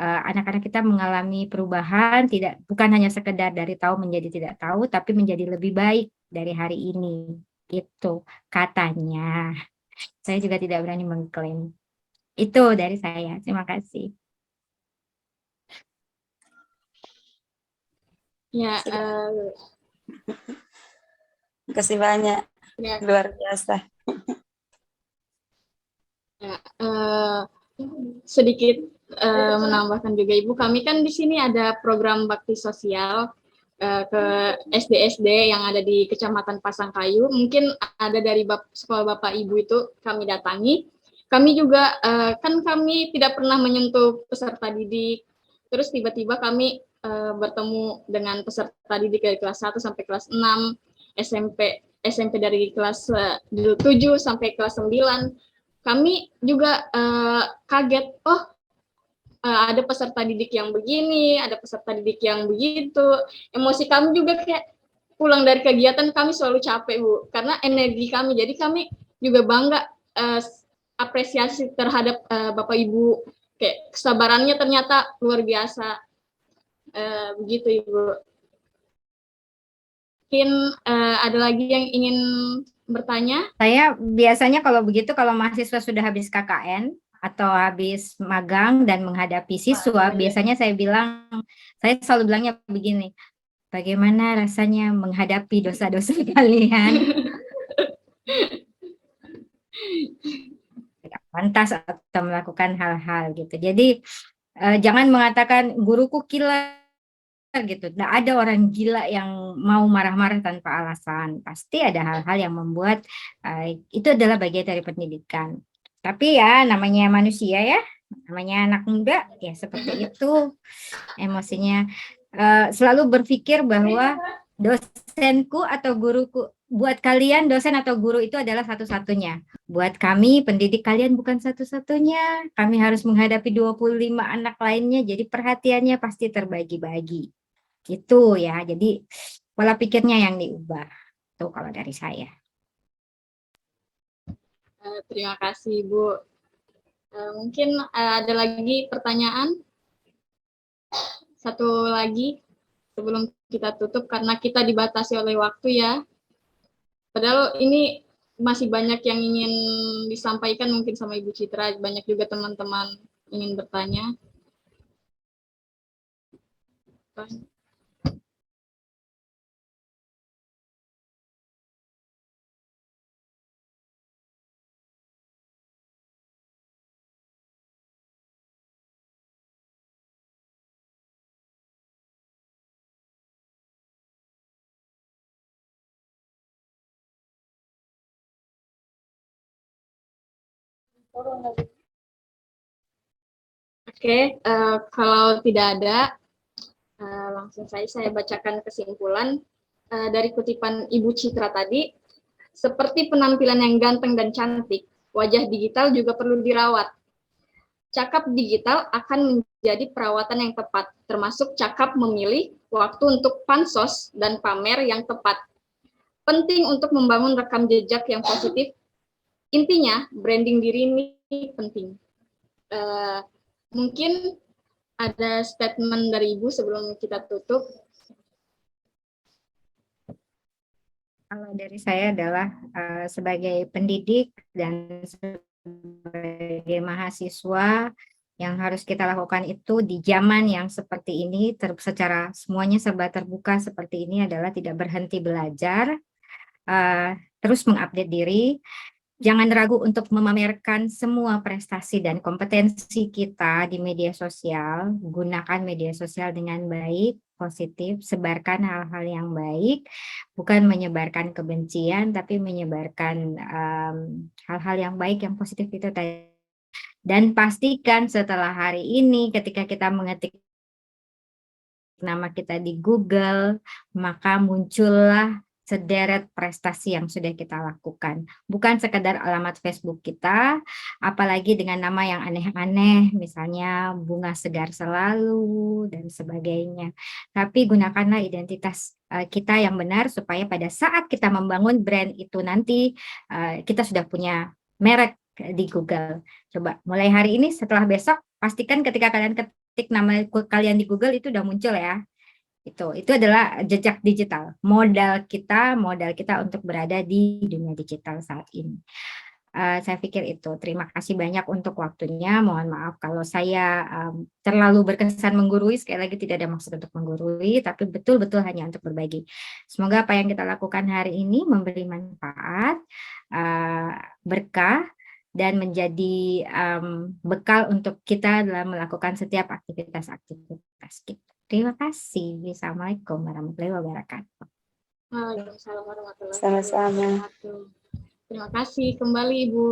anak-anak kita mengalami perubahan, bukan hanya sekedar dari tahu menjadi tidak tahu, tapi menjadi lebih baik dari hari ini. Itu katanya. Saya juga tidak berani mengklaim. Itu dari saya. Terima kasih. Ya, Terima kasih banyak, ya, luar biasa. ya, sedikit menambahkan juga Ibu, kami kan di sini ada program bakti sosial ke SD-SD yang ada di Kecamatan Pasangkayu. Mungkin ada dari sekolah Bapak Ibu itu kami datangi. Kami juga kan kami tidak pernah menyentuh peserta didik. Terus tiba-tiba kami bertemu dengan peserta didik dari kelas 1 sampai kelas 6, SMP dari kelas 7 sampai kelas 9. Kami juga kaget, oh ada peserta didik yang begini, ada peserta didik yang begitu. Emosi kami juga kayak pulang dari kegiatan kami selalu capek Bu, karena energi kami. Jadi kami juga bangga apresiasi terhadap Bapak Ibu, kayak kesabarannya ternyata luar biasa. Begitu Ibu. Mungkin ada lagi yang ingin bertanya? Saya biasanya kalau begitu, kalau mahasiswa sudah habis KKN atau habis magang dan menghadapi siswa, biasanya saya selalu bilangnya begini, bagaimana rasanya menghadapi dosa-dosa kalian? Tidak pantas atau melakukan hal-hal gitu. Jadi jangan mengatakan guruku killer gitu. Tidak ada orang gila yang mau marah-marah tanpa alasan. Pasti ada hal-hal yang membuat itu adalah bagian dari pendidikan. Tapi ya namanya manusia ya, namanya anak muda ya seperti itu emosinya. Selalu berpikir bahwa dosenku atau guruku, buat kalian dosen atau guru itu adalah satu-satunya. Buat kami pendidik kalian bukan satu-satunya. Kami harus menghadapi 25 anak lainnya, jadi perhatiannya pasti terbagi-bagi. Gitu ya. Jadi pola pikirnya yang diubah. Tuh kalau dari saya. Terima kasih Bu. Mungkin ada lagi pertanyaan? Satu lagi sebelum kita tutup karena kita dibatasi oleh waktu ya. Padahal ini masih banyak yang ingin disampaikan mungkin sama Ibu Citra, banyak juga teman-teman ingin bertanya. Oke, kalau tidak ada, langsung saya bacakan kesimpulan dari kutipan Ibu Citra tadi. Seperti penampilan yang ganteng dan cantik, wajah digital juga perlu dirawat. Cakap digital akan menjadi perawatan yang tepat, termasuk cakap memilih waktu untuk pansos dan pamer yang tepat. Penting untuk membangun rekam jejak yang positif. Intinya, branding diri ini penting. Mungkin ada statement dari Ibu sebelum kita tutup. Kalau dari saya adalah sebagai pendidik dan sebagai mahasiswa yang harus kita lakukan itu di zaman yang seperti ini, secara semuanya serba terbuka seperti ini adalah tidak berhenti belajar, terus mengupdate diri. Jangan ragu untuk memamerkan semua prestasi dan kompetensi kita di media sosial. Gunakan media sosial dengan baik, positif, sebarkan hal-hal yang baik, bukan menyebarkan kebencian, tapi menyebarkan hal-hal yang baik, yang positif itu tadi. Dan pastikan setelah hari ini ketika kita mengetik nama kita di Google, maka muncullah sederet prestasi yang sudah kita lakukan. Bukan sekedar alamat Facebook kita, apalagi dengan nama yang aneh-aneh, misalnya Bunga Segar Selalu, dan sebagainya. Tapi gunakanlah identitas kita yang benar, supaya pada saat kita membangun brand itu nanti, kita sudah punya merek di Google. Coba mulai hari ini, setelah besok, pastikan ketika kalian ketik nama kalian di Google itu udah muncul ya. Itu adalah jejak digital, modal kita untuk berada di dunia digital saat ini. Saya pikir itu. Terima kasih banyak untuk waktunya. Mohon maaf kalau saya terlalu berkesan menggurui. Sekali lagi tidak ada maksud untuk menggurui, tapi betul-betul hanya untuk berbagi. Semoga apa yang kita lakukan hari ini memberi manfaat, berkah, dan menjadi bekal untuk kita dalam melakukan setiap aktivitas kita. Terima kasih. Assalamualaikum warahmatullahi wabarakatuh. Waalaikumsalam warahmatullahi Sama-sama. wabarakatuh. Terima kasih kembali Ibu.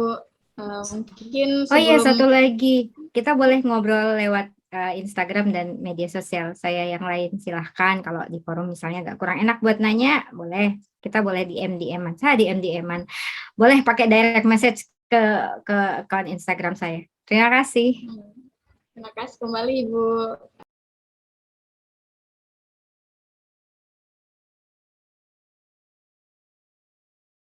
Mungkin Oh iya, sebelum satu lagi. Kita boleh ngobrol lewat Instagram dan media sosial saya yang lain. Silahkan kalau di forum misalnya nggak kurang enak buat nanya, boleh. Kita boleh DM-an. Saya DM-an. Boleh pakai direct message ke akun Instagram saya. Terima kasih. terima kasih kembali Ibu.